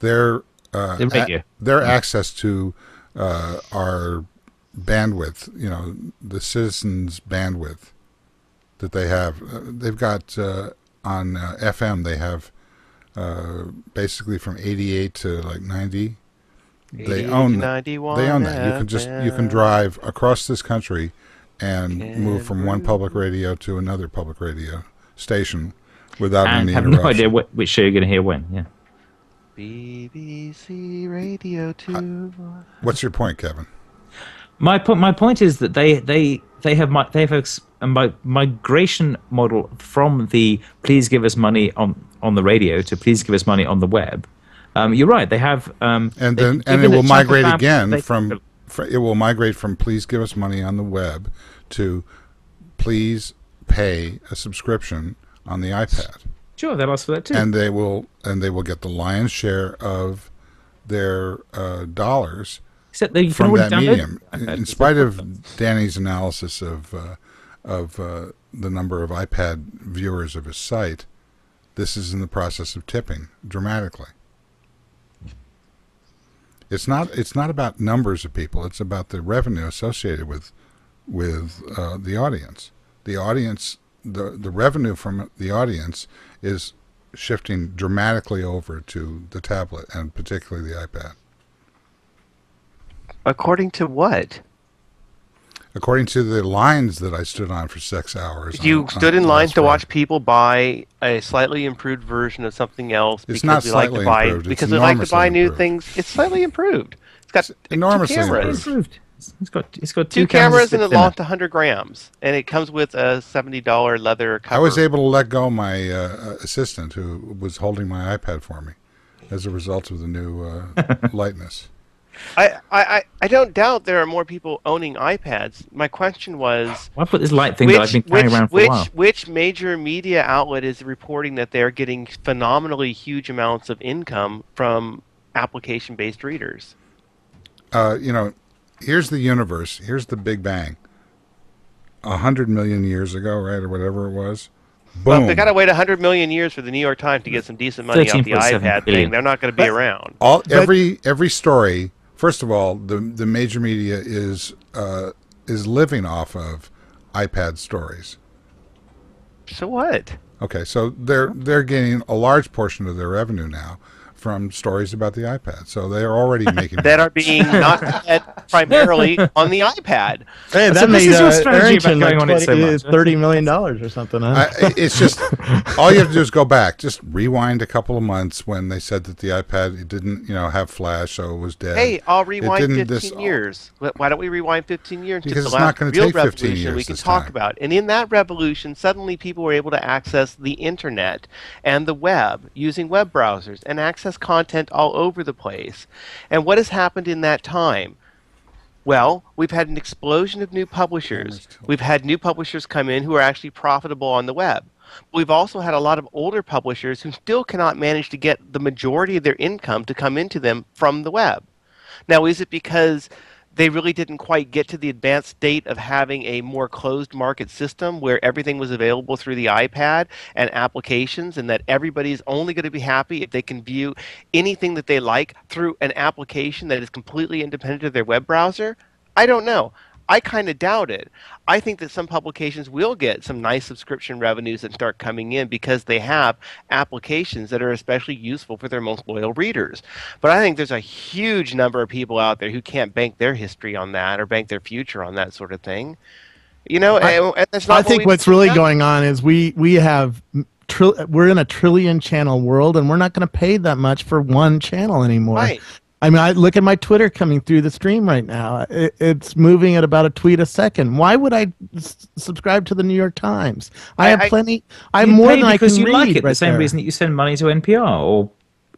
Their access to our bandwidth, the citizens' bandwidth that they have. They've got on FM. They have basically from 88 to like 90. They own that. They own that. You can drive across this country and move from one public radio to another public radio station without any interruption. And have no idea which show you're going to hear when. Yeah. BBC Radio 2. What's your point, Kevin? My point is that they have a migration model from the please give us money on the radio to please give us money on the web. You're right. They have and it will migrate again from please give us money on the web to please pay a subscription on the iPad. Sure, they'll ask for that too. And they will get the lion's share of their dollars from that medium. In spite of Danny's analysis of the number of iPad viewers of his site, this is in the process of tipping dramatically. It's not about numbers of people. It's about the revenue associated with the audience. The audience the revenue from the audience is shifting dramatically over to the tablet and particularly the iPad. According to what? According to the lines that I stood on for 6 hours. You stood in lines to watch people buy a slightly improved version of something else It's because not we like to slightly buy improved, it's because we like to buy new enormously things. It's slightly improved. It's got enormously two cameras. improved. It's got Two cameras and a it launched 100 grams, and it comes with a $70 leather cover. I was able to let go my assistant who was holding my iPad for me as a result of the new lightness. I don't doubt there are more people owning iPads. My question was, I put this light thing that I've been carrying around for a while. which major media outlet is reporting that they're getting phenomenally huge amounts of income from application-based readers? Here's the universe. Here's the Big Bang. 100 million years ago, right, or whatever it was. Boom. Well, if they got to wait 100 million years for the New York Times to get some decent money off the 13.7 iPad billion. thing, they're not going to be around. Every story. First of all, the major media is living off of iPad stories. So what? Okay, so they're getting a large portion of their revenue now from stories about the iPad. So they are already making that are being not fed primarily on the iPad. Hey, So that this made is your strategy about Arrington like going on it so much. $30 million or something. Huh? It's just all you have to do is go back, just rewind a couple of months when they said that the iPad didn't, have flash, so it was dead. Hey, I'll rewind didn't 15 years. Why don't we rewind 15 years Because to it's the not last gonna real take 15 revolution years we can this talk time. about? And in that revolution, suddenly people were able to access the internet and the web using web browsers and access content all over the place. And what has happened in that time? Well, we've had an explosion of new publishers. We've had new publishers come in who are actually profitable on the web. We've also had a lot of older publishers who still cannot manage to get the majority of their income to come into them from the web. Now, is it because they really didn't quite get to the advanced state of having a more closed market system where everything was available through the iPad and applications, and that everybody's only going to be happy if they can view anything that they like through an application that is completely independent of their web browser? I don't know. I kind of doubt it. I think that some publications will get some nice subscription revenues that start coming in because they have applications that are especially useful for their most loyal readers. But I think there's a huge number of people out there who can't bank their history on that or bank their future on that sort of thing. And that's not I think what's really going on is we're in a trillion channel world, and we're not going to pay that much for one channel anymore. Right. I mean, I look at my Twitter coming through the stream right now. It's moving at about a tweet a second. Why would I subscribe to the New York Times? I have plenty. I have more than I can read. Because you like it, right the same there. reason that you send money to NPR or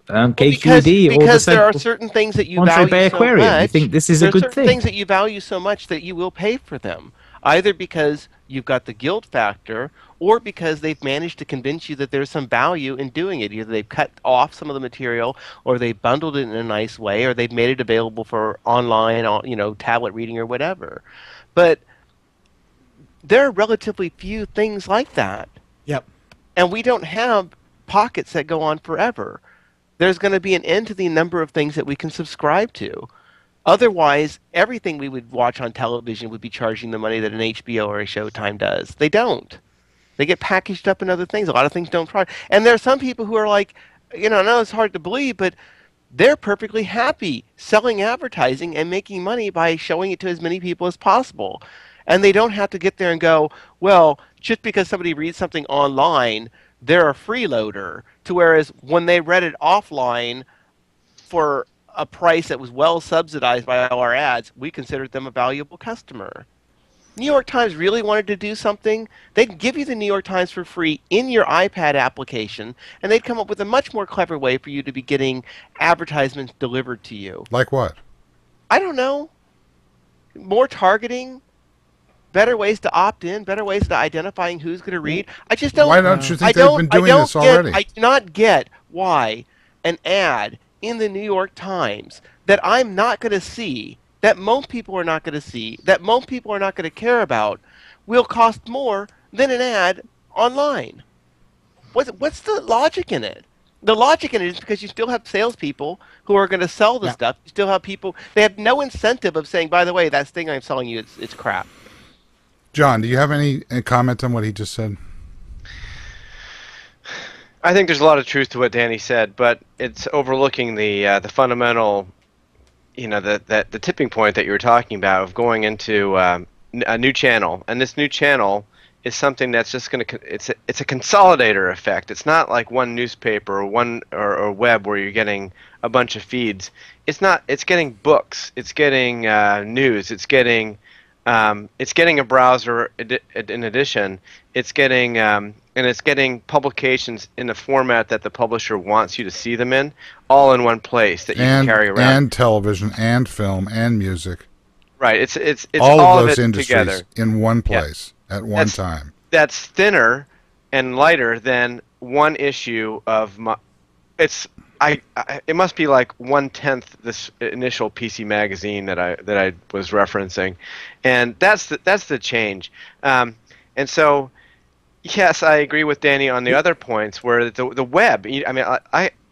Because KQED or there are certain things that you Monterey value Bay so Aquarium. much. You think this is a There are good certain thing. things that you value so much that you will pay for them, either because you've got the guilt factor or because they've managed to convince you that there's some value in doing it. Either they've cut off some of the material, or they bundled it in a nice way, or they've made it available for online, tablet reading or whatever. But there are relatively few things like that. Yep. And we don't have pockets that go on forever. There's going to be an end to the number of things that we can subscribe to. Otherwise, everything we would watch on television would be charging the money that an HBO or a Showtime does. They don't. They get packaged up in other things. A lot of things don't charge. And there are some people who are like, I know it's hard to believe, but they're perfectly happy selling advertising and making money by showing it to as many people as possible. And they don't have to get there and go, well, just because somebody reads something online, they're a freeloader. To whereas when they read it offline for a price that was well subsidized by all our ads, we considered them a valuable customer. New York Times really wanted to do something, they'd give you the New York Times for free in your iPad application, and they'd come up with a much more clever way for you to be getting advertisements delivered to you. Like what? I don't know. More targeting, better ways to opt in, better ways to identifying who's going to read. I just don't. Why don't you think they've been doing this already? I do not get why an ad in the New York Times that I'm not going to see, that most people are not going to see, that most people are not going to care about, will cost more than an ad online. What's the logic in it? The logic in it is because you still have salespeople who are going to sell the stuff. You still have people. They have no incentive of saying, by the way, that thing I'm selling you, it's crap. John, do you have any comment on what he just said? I think there's a lot of truth to what Danny said, but it's overlooking the fundamental, the tipping point that you were talking about of going into a new channel, and this new channel is something that's just going to it's a consolidator effect. It's not like one newspaper or one or web where you're getting a bunch of feeds. It's getting books. It's getting news. It's getting a browser in addition. It's getting and it's getting publications in the format that the publisher wants you to see them in, all in one place that you can carry around. And television and film and music. Right. It's all of those it industries together in one place at one time. That's thinner and lighter than one issue of it must be like 1/10 this initial PC magazine that I was referencing, and that's the change. And so, yes, I agree with Danny on the other points where the web. I mean,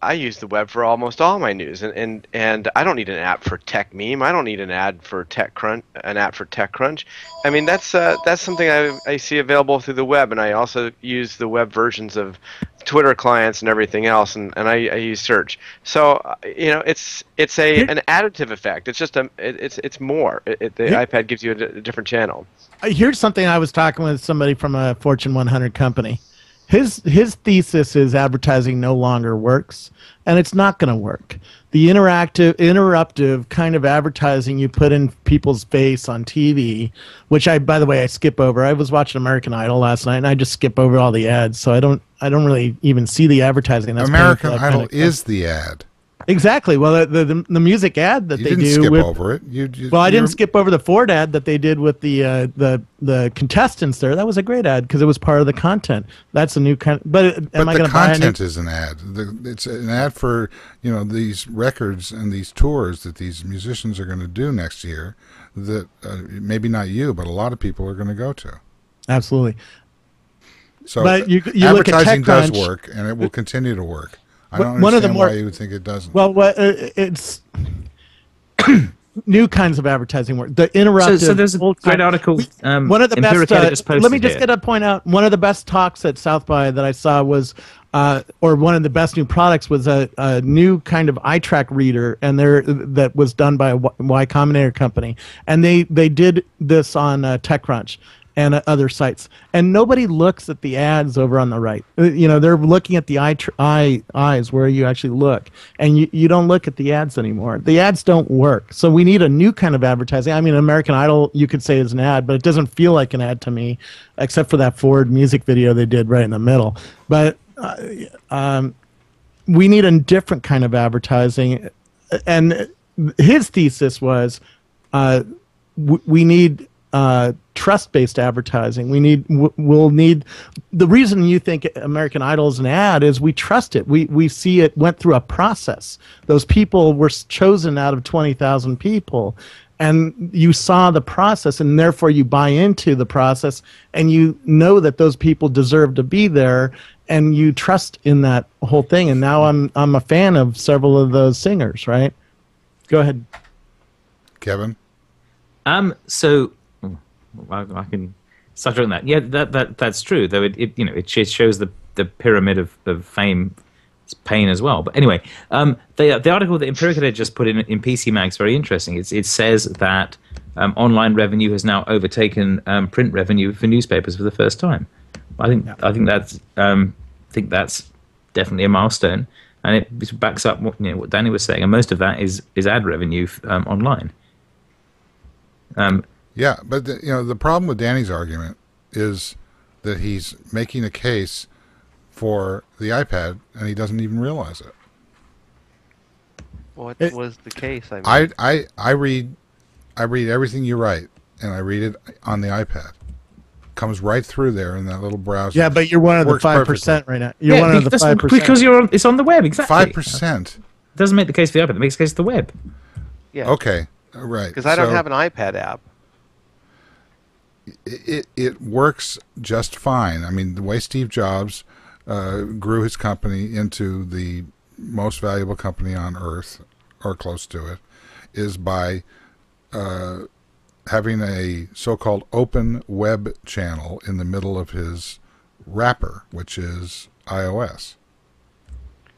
I use the web for almost all my news, and I don't need an app for Tech Meme. I don't need an app for TechCrunch. I mean, that's something I see available through the web, and I also use the web versions of Twitter clients and everything else, and I use search. So it's an additive effect. It's just it's more. The iPad gives you a different channel. Here's something I was talking with somebody from a Fortune 100 company. His thesis is advertising no longer works, and it's not going to work. The interruptive kind of advertising you put in people's face on TV, which by the way, I skip over. I was watching American Idol last night, and I just skip over all the ads, so I don't really even see the advertising. That's American Idol is the ad. Exactly. Well, the music ad that they do. You didn't skip over it. I didn't skip over the Ford ad that they did with the contestants there. That was a great ad because it was part of the content. That's a new kind. But am I going to buy the content is an ad. It's an ad for these records and these tours that these musicians are going to do next year. That maybe not you, but a lot of people are going to go to. Absolutely. So, but you advertising look at TechCrunch, does work, and it will continue to work. I don't understand why you would think it doesn't. Well, it's new kinds of advertising work. The interruptive. So there's a great article. One of the best. Let me just get a point out. One of the best talks at South by that I saw was, or one of the best new products was a new kind of eye track reader, and that was done by a Y Combinator company, and they did this on TechCrunch and other sites, and nobody looks at the ads over on the right. They're looking at the eyes where you actually look, and you don't look at the ads anymore. The ads don't work, so we need a new kind of advertising. I mean, American Idol, you could say is an ad, but it doesn't feel like an ad to me, except for that Ford music video they did right in the middle. But we need a different kind of advertising, and his thesis was we need trust-based advertising. We'll need the reason you think American Idol is an ad is we trust it. We see it went through a process. Those people were chosen out of 20,000 people, and you saw the process, and therefore you buy into the process, and you know that those people deserve to be there, and you trust in that whole thing. And now I'm a fan of several of those singers. Right? Go ahead, Kevin. So. I can start on that. Yeah, that's true. Though it shows the pyramid of fame, pain as well. But anyway, the article that Empirica just put in PC Mag is very interesting. It says that online revenue has now overtaken print revenue for newspapers for the first time. I think that's definitely a milestone, and it backs up what Danny was saying. And most of that is ad revenue online. Yeah, but the problem with Danny's argument is that he's making a case for the iPad, and he doesn't even realize it. What was the case? I read everything you write, and I read it on the iPad. Comes right through there in that little browser. Yeah, but you're one of the 5% right now. You're one of the 5% because it's on the web. Exactly. 5% doesn't make the case for the iPad. It makes the case for the web. Yeah. Okay. Right. Because I don't have an iPad app. It works just fine. I mean, the way Steve Jobs grew his company into the most valuable company on earth, or close to it, is by having a so-called open web channel in the middle of his wrapper, which is iOS.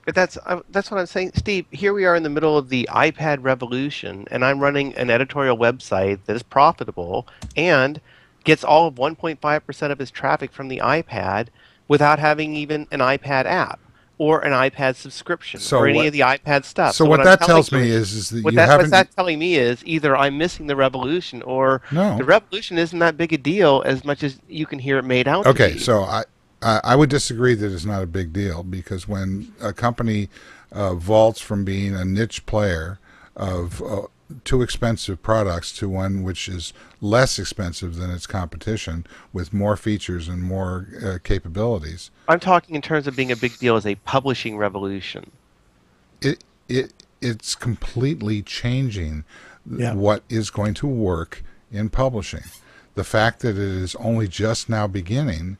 But that's what I'm saying, Steve. Here we are in the middle of the iPad revolution, and I'm running an editorial website that is profitable and gets all of 1.5% of its traffic from the iPad without having even an iPad app or an iPad subscription So or any what? of the iPad stuff. So So what I'm that telling tells you me is that what you what's haven't. that telling me is either I'm missing the revolution or No. the revolution isn't that big a deal as much as you can hear it made out to Okay, be. so I would disagree that it's not a big deal, because when a company vaults from being a niche player of too expensive products to one which is less expensive than its competition with more features and more capabilities, I'm talking in terms of being a big deal as a publishing revolution. it's completely changing Yeah. what is going to work in publishing. The fact that it is only just now beginning,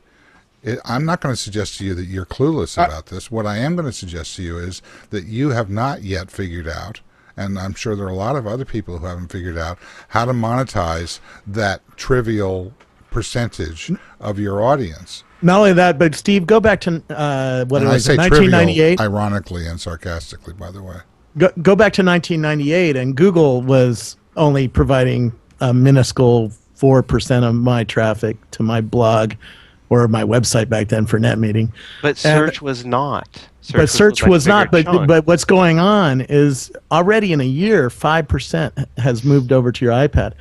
I'm not going to suggest to you that you're clueless about this. What I am going to suggest to you is that you have not yet figured out, and I'm sure there are a lot of other people who haven't figured out, how to monetize that trivial percentage of your audience. Not only that, but Steve, go back to what And it I was, say 1998. trivial, ironically and sarcastically, by the way. Go back to 1998, and Google was only providing a minuscule 4% of my traffic to my blog or my website back then for NetMeeting. But search was not. But search like a was not. bigger chunk. But what's going on is already in a year, 5% has moved over to your iPad.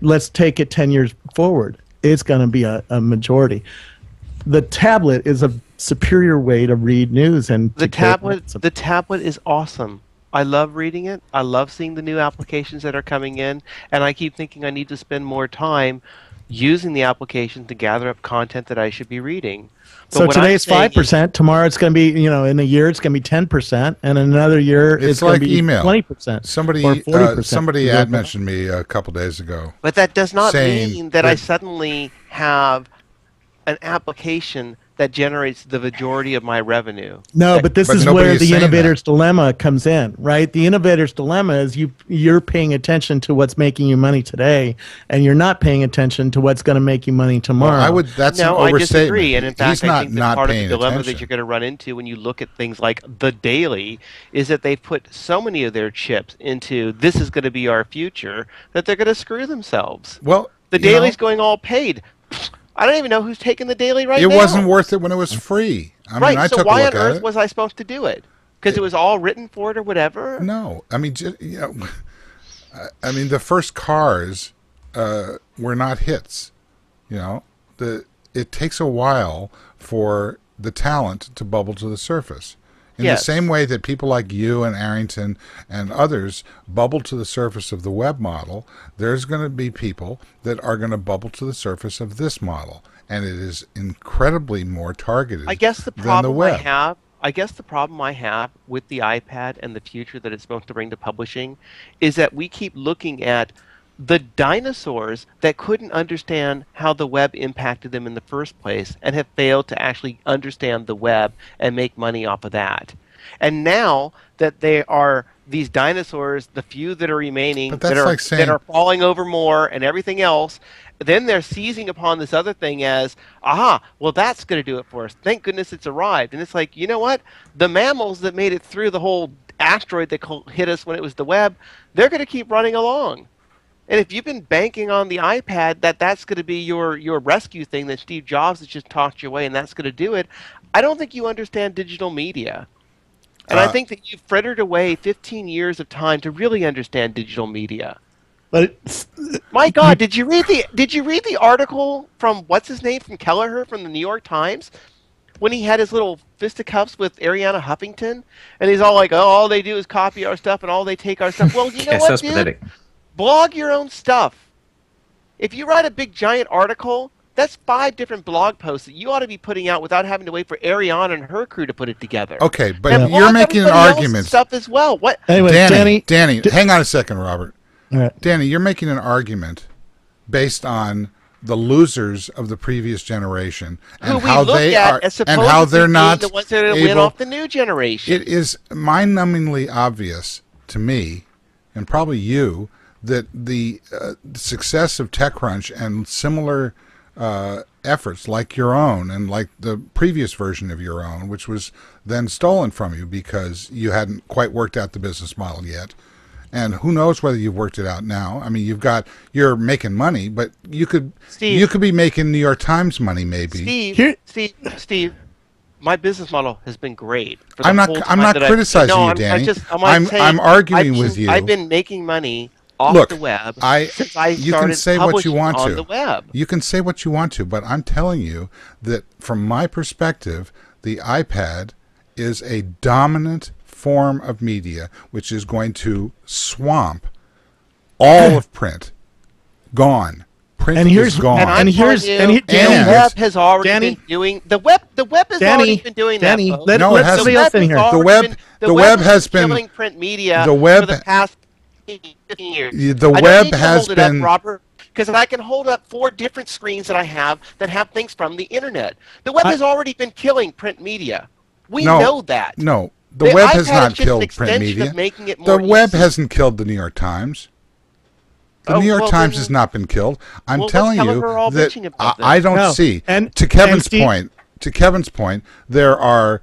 Let's take it 10 years forward. It's going to be a majority. The tablet is a superior way to read news, and The tablet is awesome. I love reading it. I love seeing the new applications that are coming in, and I keep thinking I need to spend more time using the application to gather up content that I should be reading. But So what today I'm it's saying 5%. Tomorrow it's going to be, in a year it's going to be 10%, and in another year It's it's going like to be email. 20%. Somebody, or 40%. somebody had mentioned me a couple days ago. But that does not saying mean that I that- suddenly have an application that generates the majority of my revenue. No, but this But is nobody where is the saying innovator's dilemma comes in, right? The innovator's dilemma is you're paying attention to what's making you money today, and you're not paying attention to what's going to make you money tomorrow. Well, that's No, an I overstatement. disagree. And in fact, He's I not think that part of the paying dilemma attention. that you're going to run into when you look at things like the Daily is that they've put so many of their chips into this is going to be our future that they're going to screw themselves. Well, The you know, Daily's going all paid. I don't even know who's taking the Daily right it now. wasn't worth it when it was free. I right. mean, I So took why a on look at earth it. was I supposed to do it? Because it was all written for it or whatever? No, I mean, I mean, the first cars were not hits. It takes a while for the talent to bubble to the surface. In Yes. the same way that people like you and Arrington and others bubble to the surface of the web model, there's going to be people that are going to bubble to the surface of this model, and it is incredibly more targeted. I guess the than problem the web. I guess the problem I have with the iPad and the future that it's supposed to bring to publishing is that we keep looking at the dinosaurs that couldn't understand how the web impacted them in the first place and have failed to actually understand the web and make money off of that. And now that they are these dinosaurs, the few that are remaining, But that's like saying- that are falling over more and everything else, then they're seizing upon this other thing as, aha, well, that's going to do it for us. Thank goodness it's arrived. And it's like, you know what? The mammals that made it through the whole asteroid that hit us when it was the web, they're going to keep running along. And if you've been banking on the iPad that's going to be your rescue thing that Steve Jobs has just talked your way and that's going to do it, I don't think you understand digital media. And I think that you've frittered away 15 years of time to really understand digital media. But My God, did you read the article from what's his name from Kelleher from the New York Times when he had his little fisticuffs with Ariana Huffington and he's all like, oh, all they do is copy our stuff and all they take our stuff. Well, you know Yes, what, that's dude? pathetic. Blog your own stuff. If you write a big giant article, that's 5 different blog posts that you ought to be putting out without having to wait for Ariana and her crew to put it together. Okay, but And you're blog making an everybody else's argument. stuff as well. What? anyway, Danny, hang on a second, Robert. all right. Danny, you're making an argument based on the losers of the previous generation Who and we how look they at are as and how supposedly they're being not the ones that are going to win able. off the new generation. It is mind-numbingly obvious to me, and probably you, that the success of TechCrunch and similar efforts like your own and like the previous version of your own, which was then stolen from you because you hadn't quite worked out the business model yet. And who knows whether you've worked it out now? I mean, you're making money, but you could be making New York Times money maybe. Steve, my business model has been great. For I'm not criticizing you, Danny. I'm arguing with you. I've been making money off the web since I you can started say what you want on to. the web. You can say what you want to, but I'm telling you that from my perspective, the iPad is a dominant form of media which is going to swamp all of print. Gone. Print is gone. The web has already been doing the web. The web has already been doing that. Let somebody else in here. The web has been killing print media the web, for the past 15 years. The web has been, Robert, because I can hold up 4 different screens that I have that have things from the internet. The web has already been killing print media. We know that. No, the web has not killed print media. The web easy. hasn't killed the New York Times. The New York Times has not been killed. I'm telling you that I don't see. And to Kevin's point, there are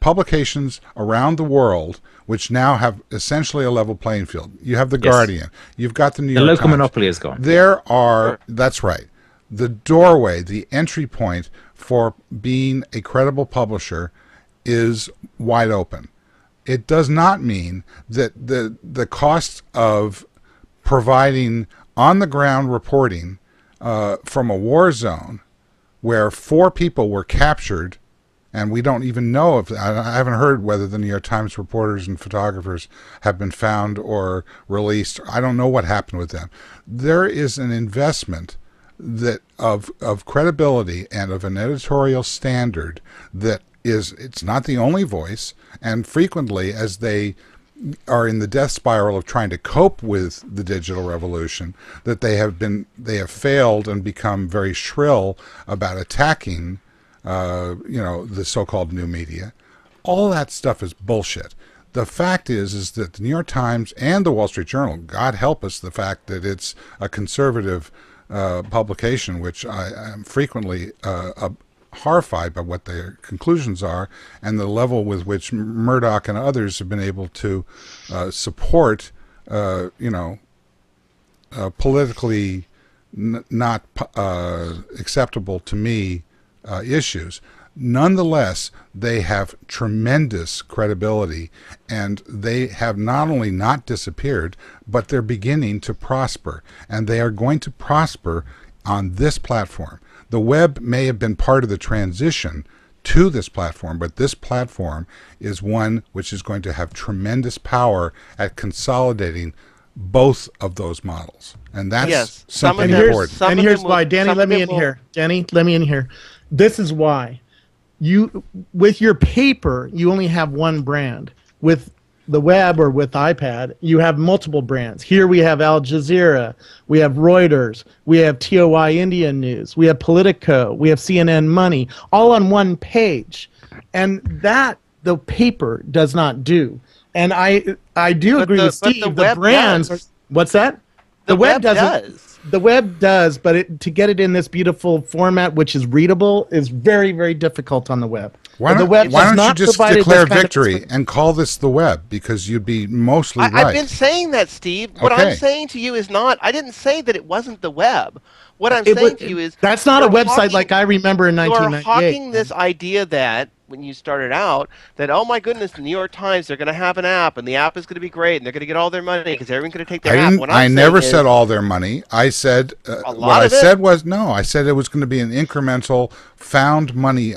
publications around the world which now have essentially a level playing field. You have the Guardian. You've got the New York Times. The local monopoly is gone. There are. That's right. The doorway, the entry point for being a credible publisher is wide open. It does not mean that the cost of providing on-the-ground reporting from a war zone where 4 people were captured, and we don't even know if I haven't heard whether the New York Times reporters and photographers have been found or released. I don't know what happened with them. There is an investment that of credibility and of an editorial standard that it's not the only voice, and frequently as they are in the death spiral of trying to cope with the digital revolution, that they have failed and become very shrill about attacking the so-called new media. All that stuff is bullshit. The fact is that the New York Times and the Wall Street Journal, God help us, the fact that it's a conservative publication, which I am frequently horrified by what their conclusions are and the level with which Murdoch and others have been able to support, politically not acceptable to me issues. Nonetheless, they have tremendous credibility, and they have not only not disappeared, but they're beginning to prosper, and they are going to prosper on this platform. The web may have been part of the transition to this platform, but this platform is one which is going to have tremendous power at consolidating both of those models. And that's something important. And here's why. Danny, let me in here. Danny, let me in here. This is why. With your paper, you only have one brand. With the web or with iPad, you have multiple brands. Here we have Al Jazeera, we have Reuters, we have TOI Indian News, we have Politico, we have CNN Money, all on one page. And that the paper does not do. And I do agree with Steve. The brands. What's that? The web does. The web does, but to get it in this beautiful format, which is readable, is very, very difficult on the web. Why don't you just declare victory and call this the web? Because you'd be mostly right. I've been saying that, Steve. What I'm saying to you is not. I didn't say that it wasn't the web. What I'm saying to you is that's not a website like I remember in 1998. You're hawking this idea that when you started out, that oh my goodness, the New York Times, they're going to have an app, and the app is going to be great, and they're going to get all their money because everyone's going to take their app. I never said all their money. I said what I said was I said it was going to be an incremental found money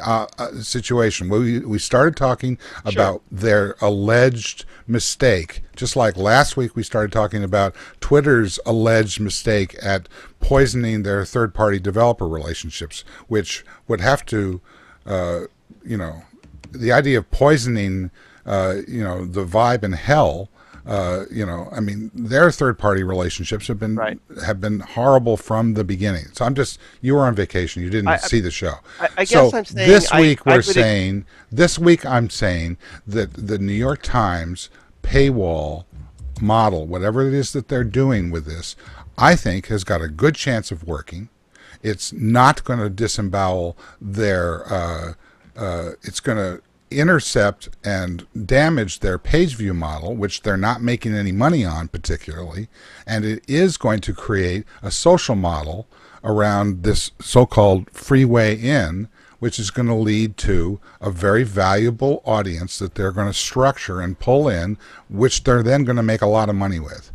situation. We started talking about their alleged mistake, just like last week we started talking about Twitter's alleged mistake at poisoning their third-party developer relationships, which would have to the idea of poisoning, the vibe in hell, I mean, their third-party relationships have been horrible from the beginning. So you were on vacation, you didn't see the show. I guess I'm saying this week I'm saying that the New York Times paywall model, whatever it is that they're doing with this, I think has got a good chance of working. It's not going to disembowel their. It's going to intercept and damage their page view model, which they're not making any money on particularly, and it is going to create a social model around this so-called freeway in, which is going to lead to a very valuable audience that they're going to structure and pull in, which they're then going to make a lot of money with.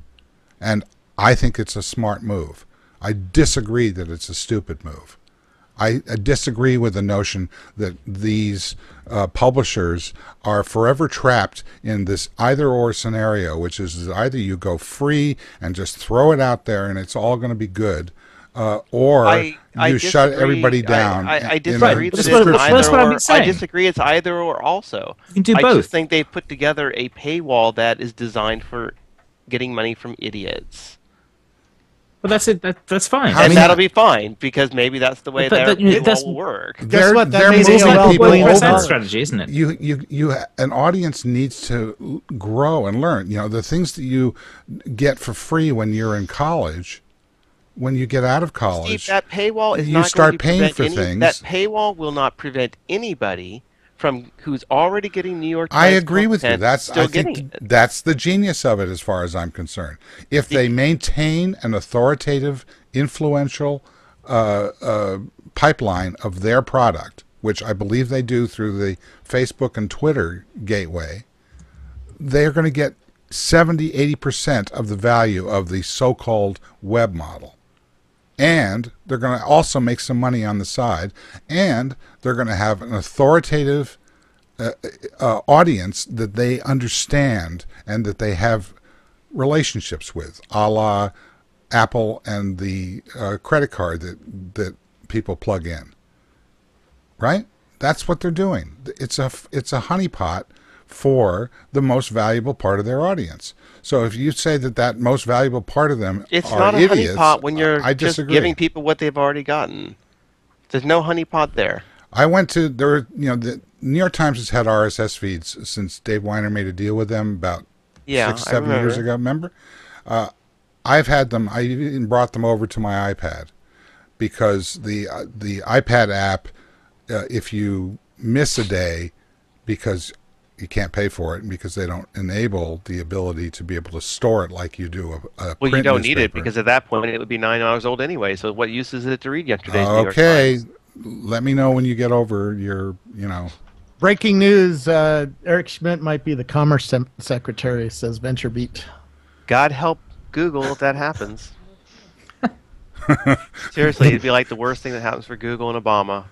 And I think it's a smart move. I disagree that it's a stupid move. I disagree with the notion that these publishers are forever trapped in this either-or scenario, which is either you go free and just throw it out there and it's all going to be good, or I you shut disagree. everybody down. I disagree. That's That it's what either I've or. been saying. I disagree. It's either or. Also, You can do I both. just think they put together a paywall that is designed for getting money from idiots. Well, that's it. That's fine. And that'll be fine because maybe that's the way But their that- that's- paywall will work. Guess what? That They're made moving AOL people billion over. dollars. strategy, isn't it? An audience needs to grow and learn. The things that you get for free when you're in college, when you get out of college, Steve, that paywall is you not start going to paying prevent for any, things. That paywall will not prevent anybody from who's already getting New York Times I agree with you. content I getting think it. that's the genius of it, as far as I'm concerned. If they maintain an authoritative, influential pipeline of their product, which I believe they do through the Facebook and Twitter gateway, they're going to get 70-80% of the value of the so-called web model. And they're going to also make some money on the side, and they're going to have an authoritative audience that they understand and that they have relationships with, a la Apple and the credit card that people plug in. Right? That's what they're doing. It's a honeypot for the most valuable part of their audience. So if you say that most valuable part of them It's are not a idiots, honeypot when you're I just disagree. giving people what they've already gotten. There's no honeypot there. I went to the New York Times has had RSS feeds since Dave Weiner made a deal with them about Yeah, 6-7 I years ago. Remember? I've had them. I even brought them over to my iPad because the iPad app, if you miss a day because you can't pay for it and because they don't enable the ability to be able to store it like you do a Well, you print don't need it newspaper. because at that point it would be 9 hours old anyway. So what use is it to read yesterday's New York Okay, Times? let me know when you get over your, Breaking news: Eric Schmidt might be the Commerce Secretary, says VentureBeat. God help Google if that happens. Seriously, it'd be like the worst thing that happens for Google and Obama.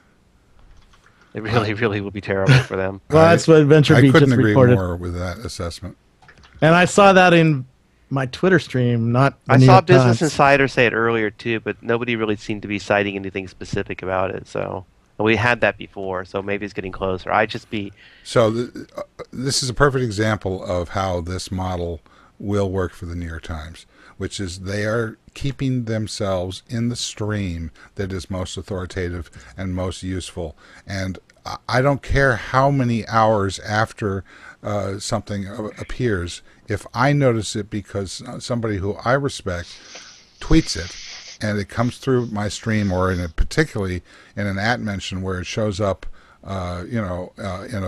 It really, really will be terrible for them. Well, that's what I VentureBeat couldn't just agree reported, more with that assessment. and I saw that in my Twitter stream. Not the I New saw York Business Times. Insider say it earlier too, but nobody really seemed to be citing anything specific about it. So and we had that before, so maybe it's getting closer. So this is a perfect example of how this model will work for the New York Times, which is they are keeping themselves in the stream that is most authoritative and most useful. And I don't care how many hours after something appears, if I notice it because somebody who I respect tweets it, and it comes through my stream, or particularly in an @ mention where it shows up, in a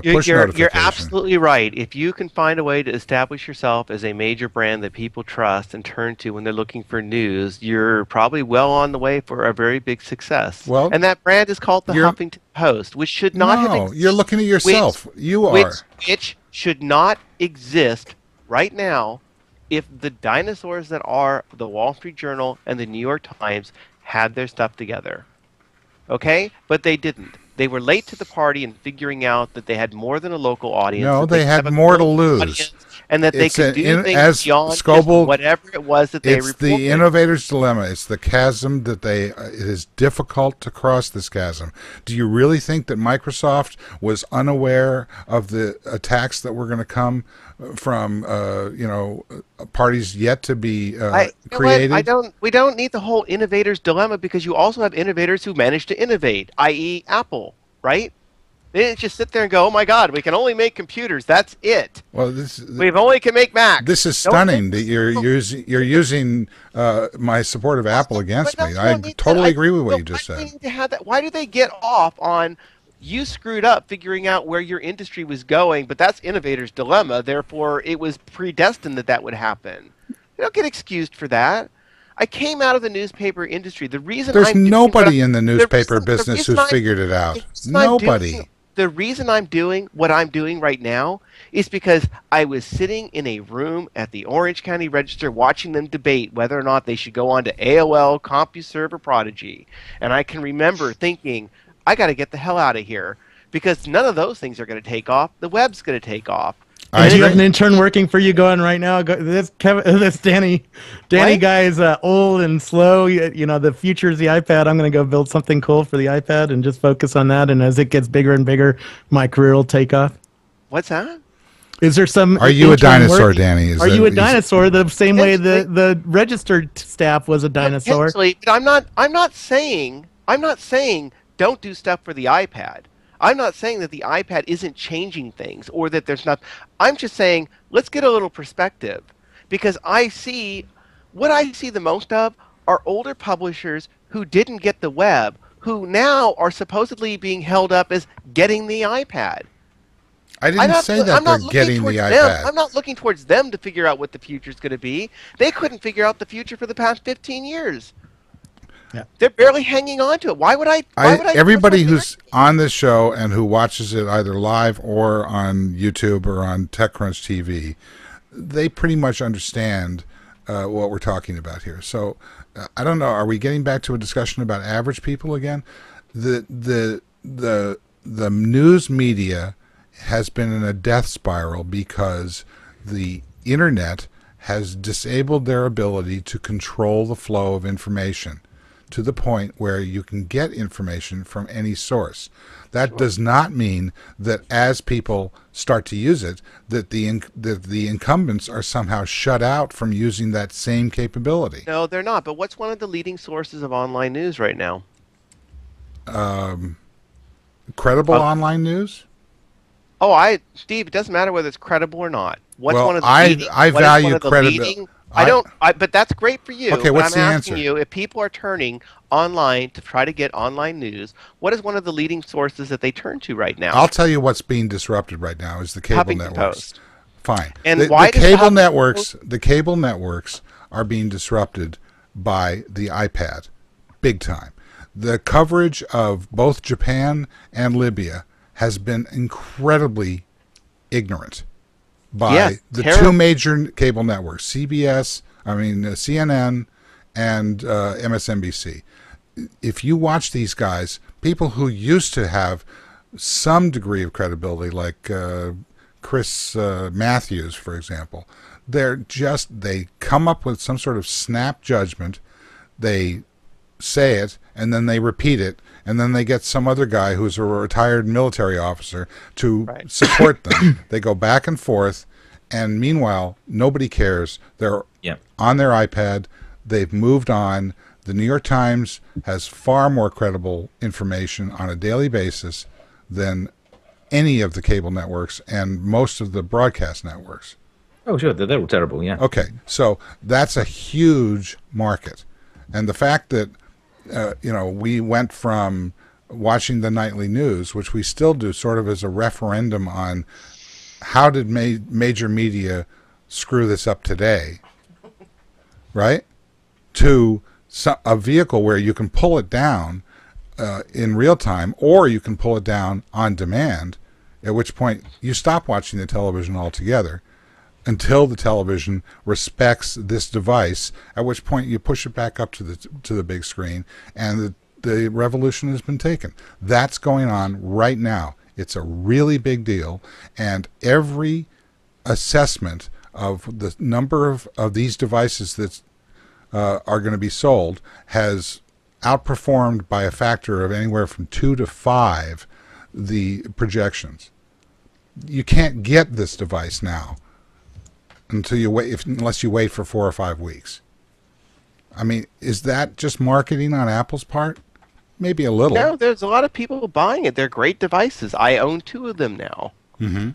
push notification. You're absolutely right. If you can find a way to establish yourself as a major brand that people trust and turn to when they're looking for news, you're probably well on the way for a very big success. Well, and that brand is called the Huffington Post, which should not have No, existed. you're looking at yourself. You are. Which should not exist right now if the dinosaurs that are the Wall Street Journal and the New York Times had their stuff together. Okay? But they didn't. They were late to the party in figuring out that they had more than a local audience. No, that they have had a more to global lose. audience, and that they It's could do things as beyond just Scoble, whatever it was that they It's reported. the innovator's dilemma. It's the chasm that it is difficult to cross this chasm. Do you really think that Microsoft was unaware of the attacks that were going to come from, parties yet to be created? We don't need the whole innovator's dilemma because you also have innovators who manage to innovate, i.e. Apple, right? They didn't just sit there and go, "Oh my God, we can only make computers. That's it. Well, We only can make Macs." this is stunning that you're using my support of Apple against But me. no, I need to- totally I- agree with what no, you just why do said. we need to have that? Why do they get off on you screwed up figuring out where your industry was going? But that's innovator's dilemma. Therefore, it was predestined that that would happen. You don't get excused for that. I came out of the newspaper industry. The reason There's I'm doing nobody in the the newspaper reason- the business reason who's I'm- figured it out. the reason I'm Nobody. doing- The reason I'm doing what I'm doing right now is because I was sitting in a room at the Orange County Register watching them debate whether or not they should go on to AOL, CompuServe, or Prodigy. And I can remember thinking, I got to get the hell out of here because none of those things are going to take off. The web's going to take off. Do you have an agree. intern working for you going right now? This Danny What? guy is old and slow. You know, the future is the iPad. I'm going to go build something cool for the iPad and just focus on that. And as it gets bigger and bigger, my career will take off. What's that? Is there some? Are you a intern dinosaur, work- Danny? Are you a dinosaur? The same way the registered staff was a dinosaur. Potentially, but I'm not saying don't do stuff for the iPad. I'm not saying that the iPad isn't changing things or that there's not. I'm just saying let's get a little perspective because what I see the most of are older publishers who didn't get the web, who now are supposedly being held up as getting the iPad. I didn't say that they're looking getting the towards them. iPad. I'm not looking towards them to figure out what the future is going to be. They couldn't figure out the future for the past 15 years. Yeah. They're barely hanging on to it. Why would I? Everybody who's on this show and who watches it either live or on YouTube or on TechCrunch TV, they pretty much understand what we're talking about here. So I don't know. Are we getting back to a discussion about average people again? The news media has been in a death spiral because the internet has disabled their ability to control the flow of information to the point where you can get information from any source. That does not mean that as people start to use it, that the incumbents are somehow shut out from using that same capability. No, they're not. But what's one of the leading sources of online news right now? Credible online news? Steve, it doesn't matter whether it's credible or not. What's Well, one of the I leading, value what is one of the credibility. leading- I don't. But that's great for you. Okay, but what's I'm the asking answer? you if people are turning online to try to get online news. What is one of the leading sources that they turn to right now? I'll tell you what's being disrupted right now is the cable Huffington networks. Post. Fine. And why the does cable Huffington networks? The cable networks are being disrupted by the iPad, big time. The coverage of both Japan and Libya has been incredibly ignorant by Yeah, the terrible. two major cable networks, CNN and MSNBC. If you watch these guys, people who used to have some degree of credibility, like Chris Matthews, for example, they come up with some sort of snap judgment, they say it, and then they repeat it, and then they get some other guy who's a retired military officer to support them. They go back and forth, and meanwhile, nobody cares. They're on their iPad. They've moved on. The New York Times has far more credible information on a daily basis than any of the cable networks and most of the broadcast networks. Oh, sure. They're all terrible, yeah. Okay, so that's a huge market. And the fact that we went from watching the nightly news, which we still do sort of as a referendum on how did major media screw this up today, right? To a vehicle where you can pull it down in real time, or you can pull it down on demand, at which point you stop watching the television altogether until the television respects this device, at which point you push it back up to the big screen, and the revolution has been taken. That's going on right now. It's a really big deal, and every assessment of the number of these devices that are going to be sold has outperformed by a factor of anywhere from 2 to 5 the projections. You can't get this device now until you wait, unless you wait for 4 or 5 weeks. I mean, is that just marketing on Apple's part? Maybe a little. No, there's a lot of people buying it. They're great devices. I own 2 of them now. Mm-hmm.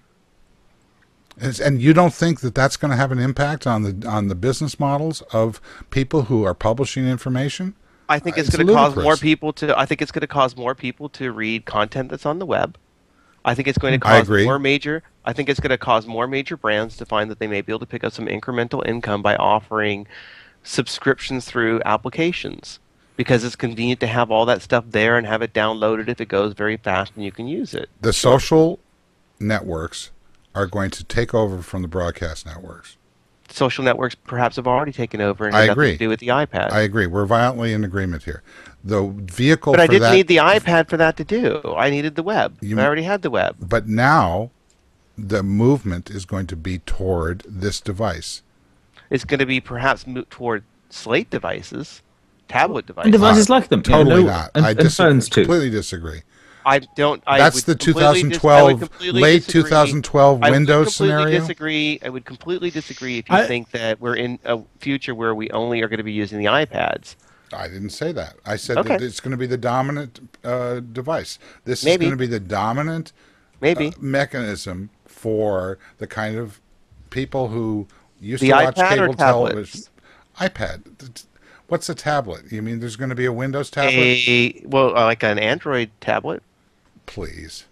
And you don't think that that's going to have an impact on the business models of people who are publishing information? I think it's It's going to cause ludicrous. more people to. I think it's going to cause more people to read content that's on the web. I think it's going to I cause agree. more major. I think it's going to cause more major brands to find that they may be able to pick up some incremental income by offering subscriptions through applications, because it's convenient to have all that stuff there and have it downloaded if it goes very fast and you can use it. The social networks are going to take over from the broadcast networks. Social networks perhaps have already taken over and I have nothing agree. to do with the iPad. I agree. We're violently in agreement here. The vehicle but for I didn't that, need the iPad for that to do. I needed the web. I already had the web. but now the movement is going to be toward this device. It's going to be perhaps moved toward slate devices, tablet And devices. devices like them. Totally no, not. And, I and phones too. completely disagree. I don't. I That's would the completely 2012, late 2012 I would Windows completely scenario. Disagree. I would completely disagree if you think that we're in a future where we only are going to be using the iPads. I didn't say that. I said Okay. that it's going to be the dominant device. This Maybe. is going to be the dominant mechanism for the kind of people who used The to watch iPad or cable television. tablets? iPad. What's a tablet? You mean there's going to be a Windows tablet? Like an Android tablet. Please.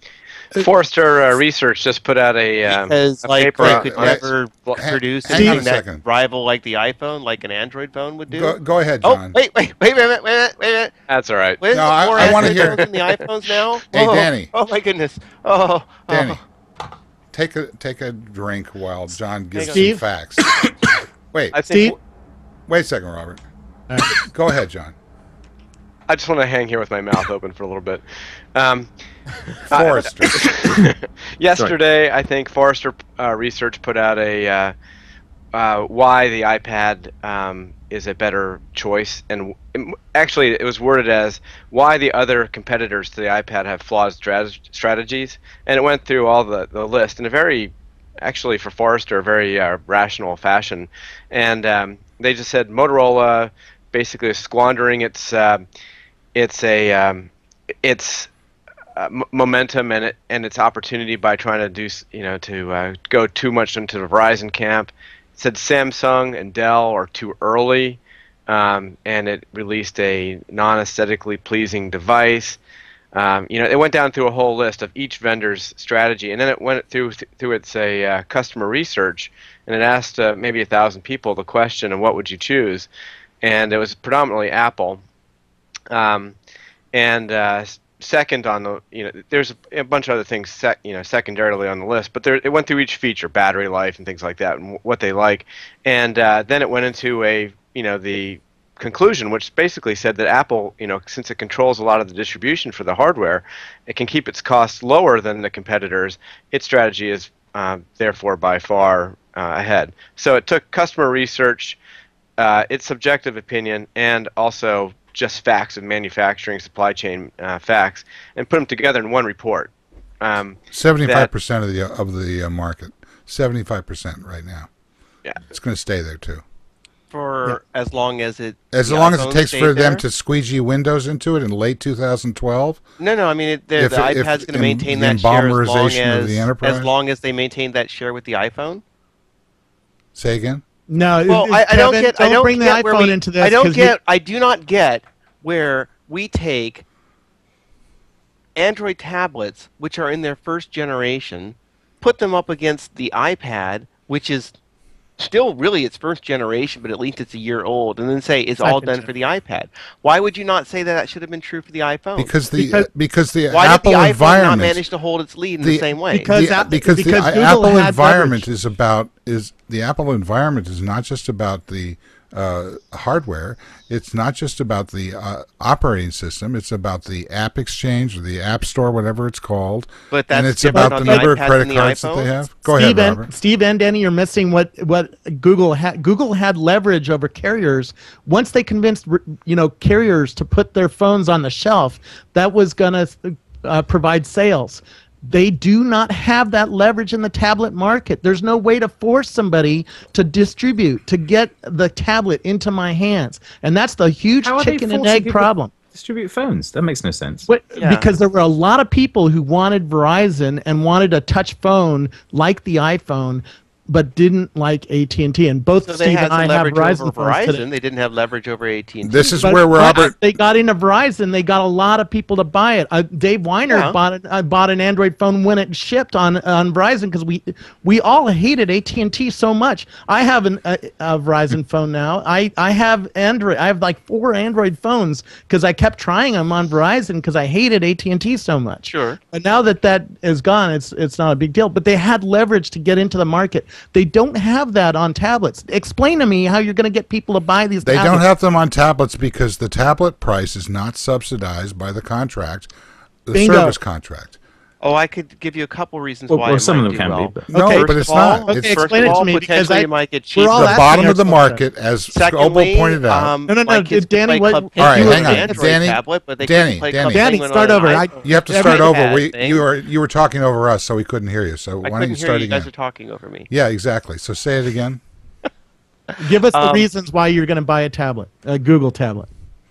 Forrester Research just put out a Because like paper. they could Wait, never hang produce on a anything that second. rival like the iPhone, like an Android phone would do. Go ahead, Oh, John. wait a minute. That's all right. Where's No, the more I wanna Android hear- phones than the iPhones now? Hey, Oh, Danny. Oh my goodness. Oh, Danny, take a drink while John gives some Steve? facts. Wait, I Steve? think wait a second, Robert. Go ahead, John. I just want to hang here with my mouth open for a little bit. Forrester. Yesterday, I think Forrester Research put out a why the iPad is a better choice, and actually it was worded as why the other competitors to the iPad have flawed strategies, and it went through all the list in a very, actually for Forrester, a very rational fashion, and they just said Motorola basically is squandering its momentum and its opportunity by trying to do to go too much into the Verizon camp. It said Samsung and Dell are too early, and it released a non-aesthetically pleasing device. It went down through a whole list of each vendor's strategy, and then it went through its customer research, and it asked maybe 1,000 people the question of what would you choose, and it was predominantly Apple. Second on the, there's a bunch of other things, secondarily on the list, but it went through each feature, battery life and things like that, and what they like, and then it went into the conclusion, which basically said that Apple, since it controls a lot of the distribution for the hardware, it can keep its costs lower than the competitors. Its strategy is therefore by far ahead. So it took customer research, its subjective opinion, and also just facts of manufacturing, supply chain facts, and put them together in one report. 75% of the market. 75% right now. Yeah, it's going to stay there too. For as long as it. As the long as it iPhone takes stayed for them there? to squeegee Windows into it in late 2012. No. I mean, the If iPad's going to maintain the that share embalmerization of the enterprise? as long as they maintain that share with the iPhone. Say again. No, Well, I don't Kevin, get. I don't don't bring the get where iPhone we, into this. I don't 'cause get. I do not get where we take Android tablets, which are in their first generation, put them up against the iPad, which is still really its first generation, but at least it's a year old, and then say it's all Second done gen. for the iPad. Why would you not say that should have been true for the iPhone? Because the Why Apple did the iPhone not environment manage to hold its lead in the same way? because because the Google Apple had environment leverage. the Apple environment is not just about the hardware. It's not just about the operating system. It's about the app exchange or the app store, whatever it's called. But and that's it's different about on the the number of iPad credit than the cards that they iPhone? have. Go ahead, Robert. Steve and Danny, you're missing what Google had. Google had leverage over carriers. Once they convinced carriers to put their phones on the shelf, that was going to provide sales. They do not have that leverage in the tablet market. There's no way to force somebody to distribute, to get the tablet into my hands. And that's the huge How are they chicken and forcing egg people- problem. distribute phones? That makes no sense. Yeah. Because there were a lot of people who wanted Verizon and wanted a touch phone like the iPhone, but didn't like AT&T. And both So they Steve had and I some have leverage over Verizon phones today. Verizon. They didn't have leverage over AT&T. This is But where once Robert. they got into Verizon, they got a lot of people to buy it. Dave Weiner Yeah. bought an Android phone when it shipped on Verizon because we all hated AT&T so much. I have a Verizon phone now. I have Android. I have like 4 Android phones because I kept trying them on Verizon because I hated AT&T so much. Sure. But now that is gone, it's not a big deal. But they had leverage to get into the market. They don't have that on tablets. Explain to me how you're going to get people to buy these They tablets. don't have them on tablets because the tablet price is not subsidized by the contract, the Bingo. service contract. Oh, I could give you a couple reasons Well, why. well, it some of might them do can well. be. But No, Okay, but First it's of all- not. Okay, It's First explain of it to all, me because potentially I- you might get we're cheaper. all the asking bottom of the ourselves market, as Secondly, Scoble pointed out. my kids can Danny, play what- Club All right, Penguin hang on on. an Android Danny, tablet, but they Danny, couldn't play Danny. Club Danny, Penguin start on over. an I- iPhone. You have to Every start over. iPad thing. You were talking over us, so we couldn't hear you. So I why don't couldn't you hear start you. You guys again? are talking over me. Yeah, exactly. So say it again. Give us the reasons why you're going to buy a tablet, a Google tablet.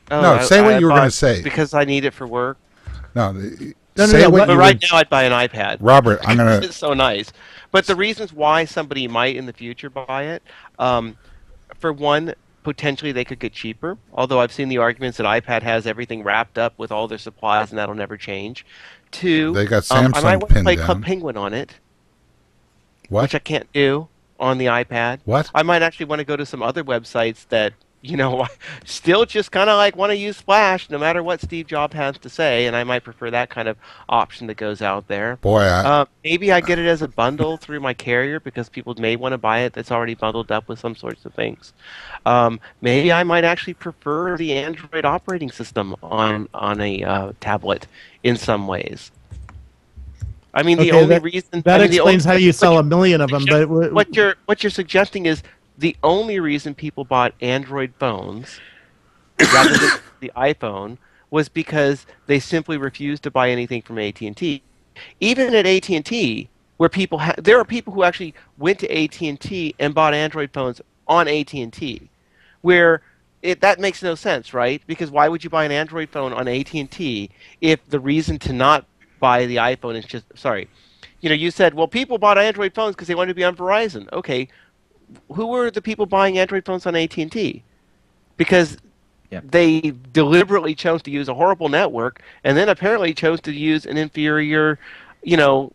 Oh, No, say what you were bought- gonna say. Because I need it for work. No, No, say no, what but But you right would- now, I'd buy an iPad. Robert, I'm gonna. It's so nice. But the reasons why somebody might in the future buy it, for one, potentially they could get cheaper. Although I've seen the arguments that iPad has everything wrapped up with all their supplies and that'll never change. Two, They got I Samsung might want to pinned play down. Club Penguin on it, What? which I can't do on the iPad. What? I might actually want to go to some other websites that, still just kind of like want to use Flash no matter what Steve Jobs has to say, and I might prefer that kind of option that goes out there. Boy, Maybe I get it as a bundle through my carrier because people may want to buy it that's already bundled up with some sorts of things. Maybe I might actually prefer the Android operating system on a tablet in some ways. I mean, the Okay, only that- reason That I mean, the explains only- how you sell a million of them. But what you're suggesting is the only reason people bought Android phones rather than the iPhone was because they simply refused to buy anything from AT&T. Even at AT&T, where there are people who actually went to AT&T and bought Android phones on AT&T, where that makes no sense, right? Because why would you buy an Android phone on AT&T if the reason to not buy the iPhone is just you said, well, people bought Android phones because they wanted to be on Verizon. Okay, who were the people buying Android phones on AT&T? Because they deliberately chose to use a horrible network and then apparently chose to use an inferior,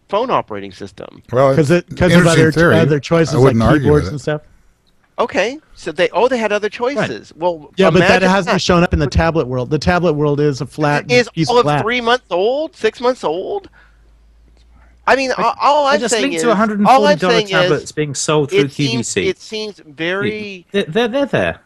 phone operating system. well, because of interesting theory. other choices I like wouldn't argue keyboards with and it. stuff. Okay, so they had other choices. Well, Yeah, but that imagine hasn't shown up in the tablet world. The tablet world is a flat Is piece all of of flat. 3 months old, 6 months old? I mean, all I I'm just saying linked is, to all I'm $140 saying tablets is, being sold through it seems, QVC. it seems very. They're there.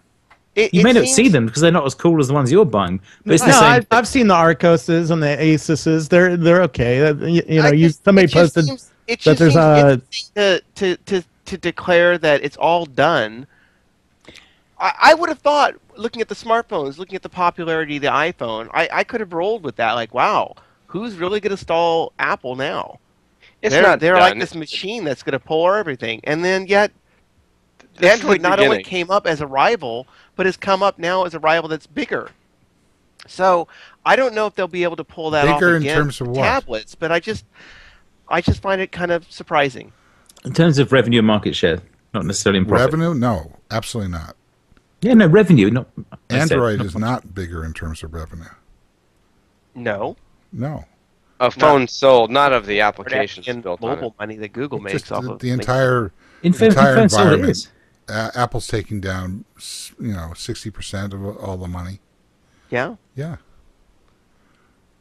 It, You it may not seems, see them because they're not as cool as the ones you're buying. But it's the No, same. I've seen the Arcoses and the Asuses. They're okay. It Somebody just posted seems, it that just there's seems a interesting to declare that it's all done. I would have thought, looking at the smartphones, looking at the popularity of the iPhone, I could have rolled with that. Like, wow, who's really going to stall Apple now? They're like this machine that's going to pull everything, and then yet Android not only came up as a rival, but has come up now as a rival that's bigger. So I don't know if they'll be able to pull that off Bigger again in terms of with what? tablets, but I just find it kind of surprising. In terms of revenue and market share, not necessarily in profit. Revenue? No, absolutely not. Yeah, no, revenue. Not Android is not bigger in terms of revenue. No. No. A phone sold, not of the applications In built on it. mobile money that Google makes Just off the, of the entire In fact, entire that's all it environment. is. Apple's taking down, 60% of all the money. Yeah. Yeah.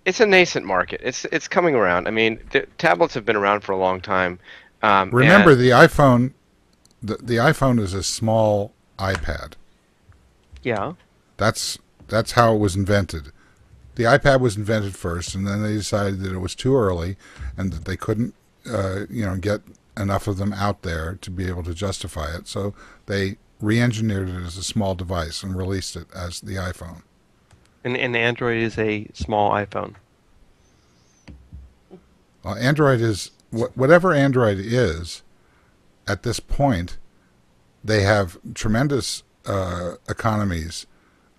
It's a nascent market. It's coming around. I mean, tablets have been around for a long time. Remember, and the iPhone, the iPhone is a small iPad. Yeah. That's how it was invented. The iPad was invented first, and then they decided that it was too early, and that they couldn't, get enough of them out there to be able to justify it. So they re-engineered it as a small device and released it as the iPhone. And Android is a small iPhone. Well, Android is whatever Android is. At this point, they have tremendous economies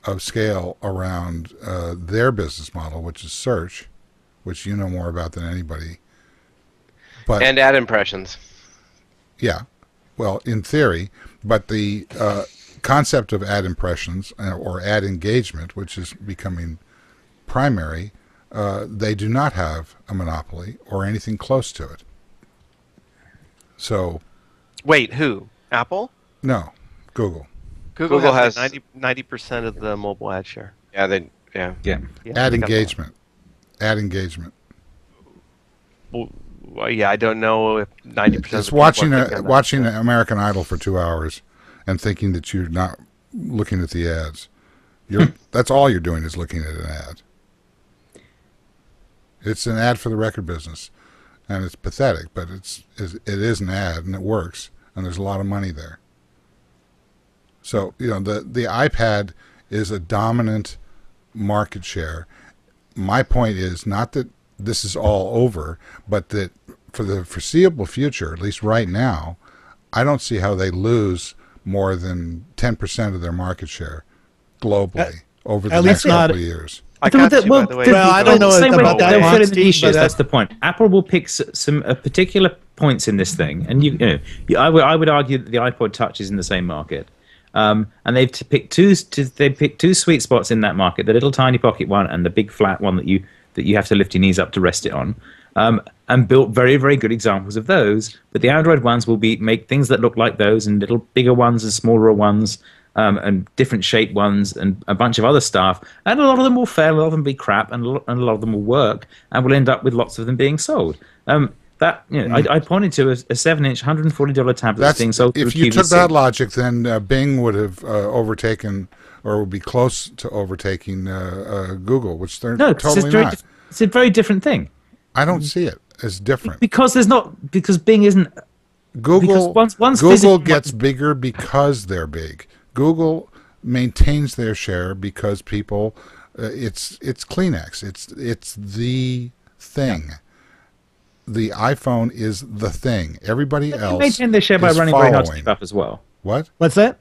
of scale around their business model, which is search, which you know more about than anybody. But And ad impressions. yeah, well, in theory, but the concept of ad impressions or ad engagement, which is becoming primary, they do not have a monopoly or anything close to it. So, Wait, who? Apple? no, Google. Google has has- 90% of the mobile ad share. Yeah, Yeah. Yeah, Ad they got engagement. Ad engagement. Well, yeah, I don't know if 90% It's of the watching people are thinking on that. watching American Idol for 2 hours and thinking that you're not looking at the ads. That's all you're doing is looking at an ad. It's an ad for the record business, and it's pathetic, but it is an ad and it works, and there's a lot of money there. So the iPad is a dominant market share. My point is not that this is all over, but that for the foreseeable future, at least right now, I don't see how they lose more than 10% of their market share globally over the at next least not- couple of years. I got you, Well, by the way. Well, I don't know Same way about that they'll one, fill in the Steve, niches, but, that's the point. Apple will pick some particular points in this thing, and I would argue that the iPod Touch is in the same market, and they've picked two sweet spots in that market: the little tiny pocket one and the big flat one that you have to lift your knees up to rest it on, and built very, very good examples of those. But the Android ones will make things that look like those, and little bigger ones and smaller ones. And different shaped ones and a bunch of other stuff, and a lot of them will fail, a lot of them will be crap, and a lot of them will work, and we'll end up with lots of them being sold. I pointed to a 7-inch $140 tablet that's being sold. If through you took QVC. that logic, then Bing would have overtaken, or would be close to overtaking Google, which they're No, 'cause totally not. it's a very different thing I don't see it as different. because Bing isn't. Google because once Google physical- gets bigger because they're big. Google maintains their share because people, it's Kleenex. It's the thing. Yeah. The iPhone is the thing. Everybody else They maintain their share by is running very hard to following. keep up as well. What? What's that?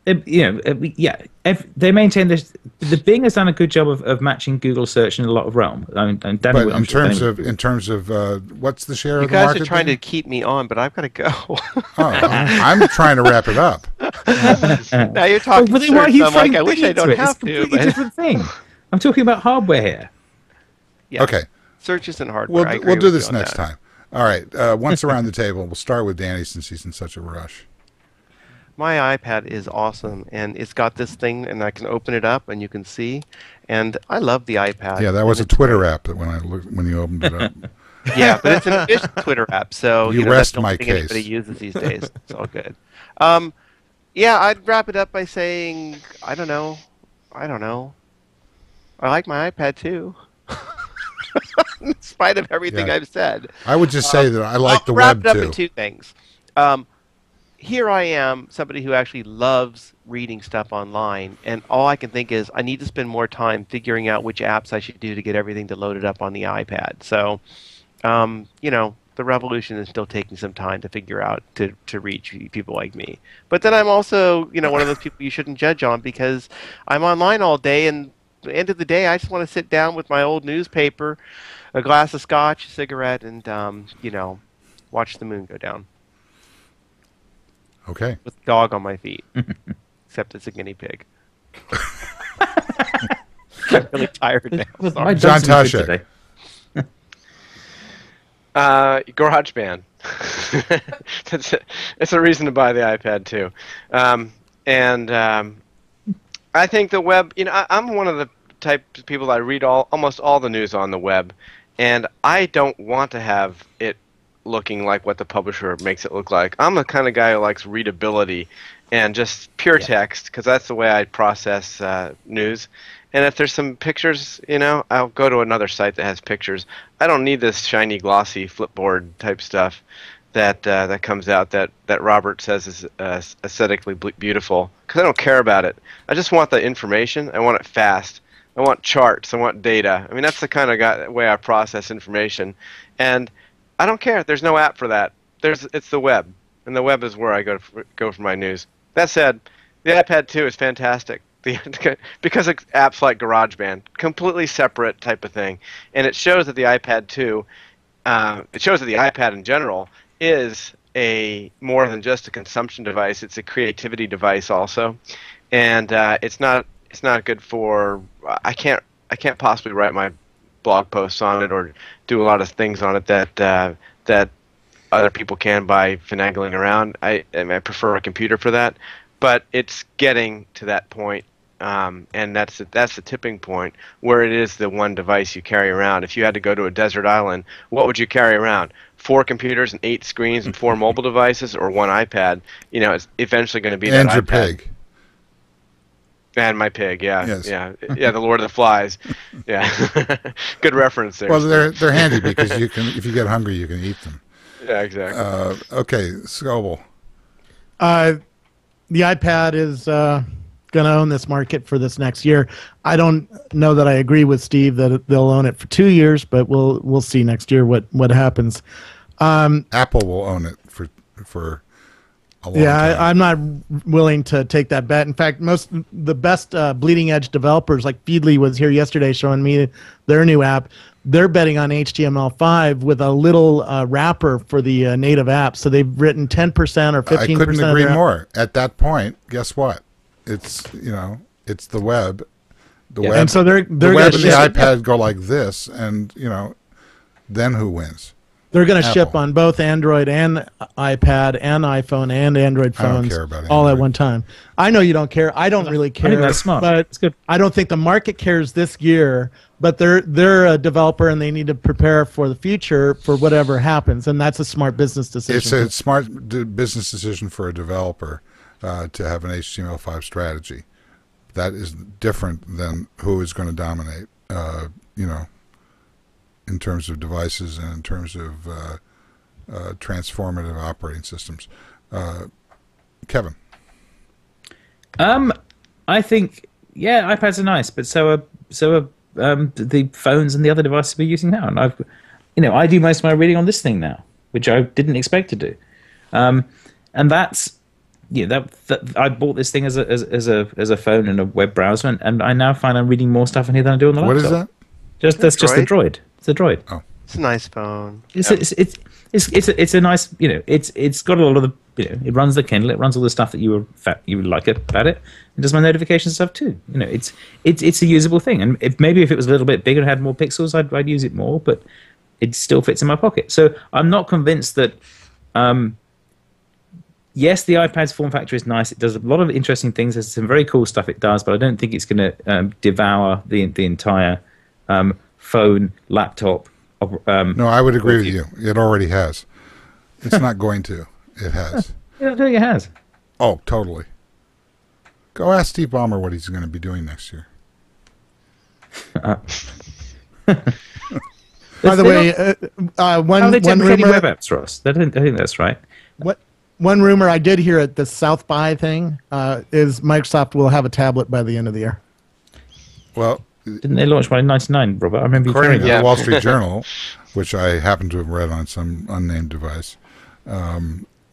They maintain this. The Bing has done a good job of matching Google search in a lot of realm. I mean, and Danny, But I'm sure Danny would- in terms of what's the share You of the guys market? are trying to then? keep me on, but I've got to go. I'm trying to wrap it up. Now you're talking but then why are search, you I'm like, throwing I wish Bing I into don't it? have It's a to. completely But different thing. I'm talking about hardware here. yeah, Okay. search isn't hardware. I agree We'll do with this you on next that. time. All right. Once around the table, we'll start with Danny since he's in such a rush. My iPad is awesome, and it's got this thing, and I can open it up, and you can see. And I love the iPad. Yeah, that was a and it's Twitter great. app that when you opened it up. Yeah, but it's an official Twitter app, so You that's rest the only my thing case. anybody uses these days. It's all good. Yeah, I'd wrap it up by saying I don't know. I like my iPad too. In spite of everything Yeah. I've said. I would just say that I like the I'll wrap web it up too. in two things. Here I am, somebody who actually loves reading stuff online, and all I can think is I need to spend more time figuring out which apps I should do to get everything to load it up on the iPad. So, the revolution is still taking some time to figure out to reach people like me. But then I'm also, one of those people you shouldn't judge on because I'm online all day, and at the end of the day, I just want to sit down with my old newspaper, a glass of scotch, a cigarette, and watch the moon go down Okay. with a dog on my feet. Except it's a guinea pig. I'm really tired now. Sorry. I've John done some Taschek. good today. GarageBand. It's a reason to buy the iPad too. I think the web, I'm one of the type of people that read almost all the news on the web, and I don't want to have it looking like what the publisher makes it look like. I'm the kind of guy who likes readability and just pure text, because that's the way I process news. And if there's some pictures, I'll go to another site that has pictures. I don't need this shiny, glossy flipboard type stuff that comes out that Robert says is aesthetically beautiful, because I don't care about it. I just want the information. I want it fast. I want charts. I want data. I mean, that's the kind of way I process information. And I don't care. There's no app for that. It's the web, and the web is where I go for my news. That said, the iPad 2 is fantastic. because it's apps like GarageBand, completely separate type of thing, and it shows that the iPad 2, it shows that the iPad in general is a more than just a consumption device. It's a creativity device also, and it's not good for. I can't possibly write my blog posts on it or do a lot of things on it that other people can by finagling around. I prefer a computer for that, but it's getting to that point, and that's the tipping point where it is the one device you carry around. If you had to go to a desert island, what would you carry around? 4 computers and 8 screens and 4 mobile devices, or 1 iPad? You know, it's eventually going to be And that your iPad. pig. And my pig, yeah, Yes. yeah, the Lord of the Flies, yeah. Good reference there. Well, Steve. they're handy because you can, if you get hungry, you can eat them. Yeah, exactly. Okay, Scoble. The iPad is going to own this market for this next year. I don't know that I agree with Steve that they'll own it for 2 years, but we'll see next year what happens. Apple will own it for a long time. I'm not willing to take that bet. In fact, the best bleeding edge developers, like Feedly was here yesterday showing me their new app. They're betting on HTML5 with a little wrapper for the native app. So they've written 10% or 15%. I couldn't agree more. At that point, guess what? It's it's the web. The web. And so they're the going web to and the ship. iPad go like this, and then who wins? They're going to ship Apple. on both Android and iPad and iPhone and Android I don't phones care about all at Android. one time. I know you don't care. I don't really care. I think that's smart. But It's good. I don't think the market cares this year. But they're a developer and they need to prepare for the future for whatever happens, and that's a smart business decision. It's a smart business decision for a developer to have an HTML5 strategy. That is different than who is going to dominate. In terms of devices and in terms of transformative operating systems. Kevin. I think iPads are nice, but so are the phones and the other devices we're using now. And I do most of my reading on this thing now, which I didn't expect to do. And that's that I bought this thing as a phone and a web browser, and I now find I'm reading more stuff in here than I do on the laptop. What is that? That's just the Droid. It's a Droid. Oh. It's a nice phone. It's a nice, it's got a lot of the, it runs the Kindle, it runs all the stuff that you would like about it. It does my notification stuff too. It's a usable thing. And if it was a little bit bigger and had more pixels, I'd use it more, but it still fits in my pocket. So I'm not convinced that, yes, the iPad's form factor is nice. It does a lot of interesting things. There's some very cool stuff it does, but I don't think it's going to devour the entire phone, laptop. No, I would agree with you. It already has. It's not going to. It has. I don't think it has. Oh, totally. Go ask Steve Ballmer what he's going to be doing next year. By the way, How they one deprecating rumor. web apps, Ross? I think that's right. One rumor I did hear at the South by thing is Microsoft will have a tablet by the end of the year. Well, Didn't they launch one in '99, Robert? I remember you according carrying to it. the Wall Street Journal, which I happen to have read on some unnamed device,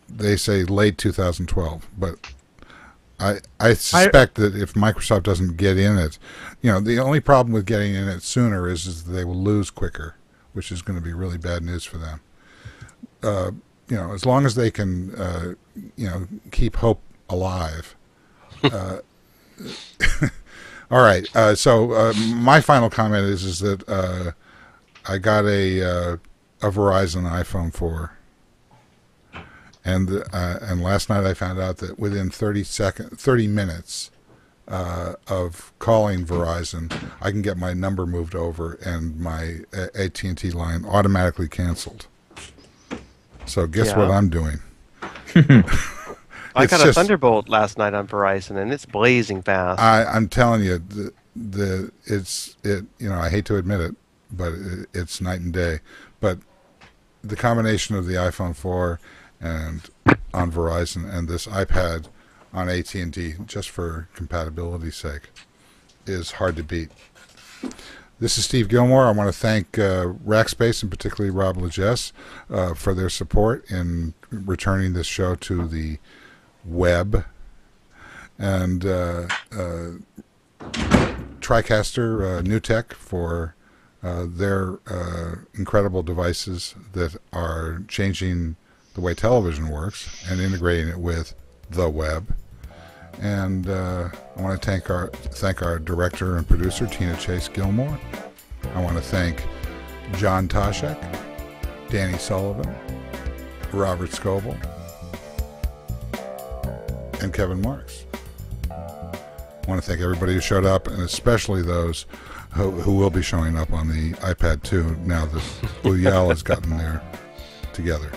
they say late 2012. But I suspect that if Microsoft doesn't get in it, the only problem with getting in it sooner is that they will lose quicker, which is going to be really bad news for them. As long as they can, keep hope alive. All right. So my final comment is that I got a Verizon iPhone 4, and last night I found out that within 30 minutes of calling Verizon, I can get my number moved over and my AT&T line automatically canceled. So guess what I'm doing? I got a just- Thunderbolt last night on Verizon, and it's blazing fast. I'm telling you, I hate to admit it, but it's night and day. But the combination of the iPhone 4 and on Verizon and this iPad on AT&T, just for compatibility's sake, is hard to beat. This is Steve Gillmor. I want to thank Rackspace and particularly Rob Legess for their support in returning this show to the web. and TriCaster New Tech for their incredible devices that are changing the way television works and integrating it with the web. And I want to thank our director and producer, Tina Chase Gillmor. I want to thank John Taschek, Danny Sullivan, Robert Scoble, and Kevin Marks. I want to thank everybody who showed up, and especially those who will be showing up on the iPad 2 now that Uyal has gotten there together.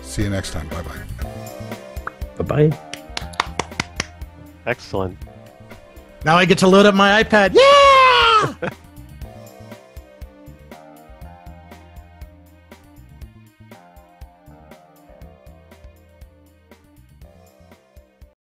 See you next time. Bye-bye. Bye-bye. Excellent. Now I get to load up my iPad. Yeah!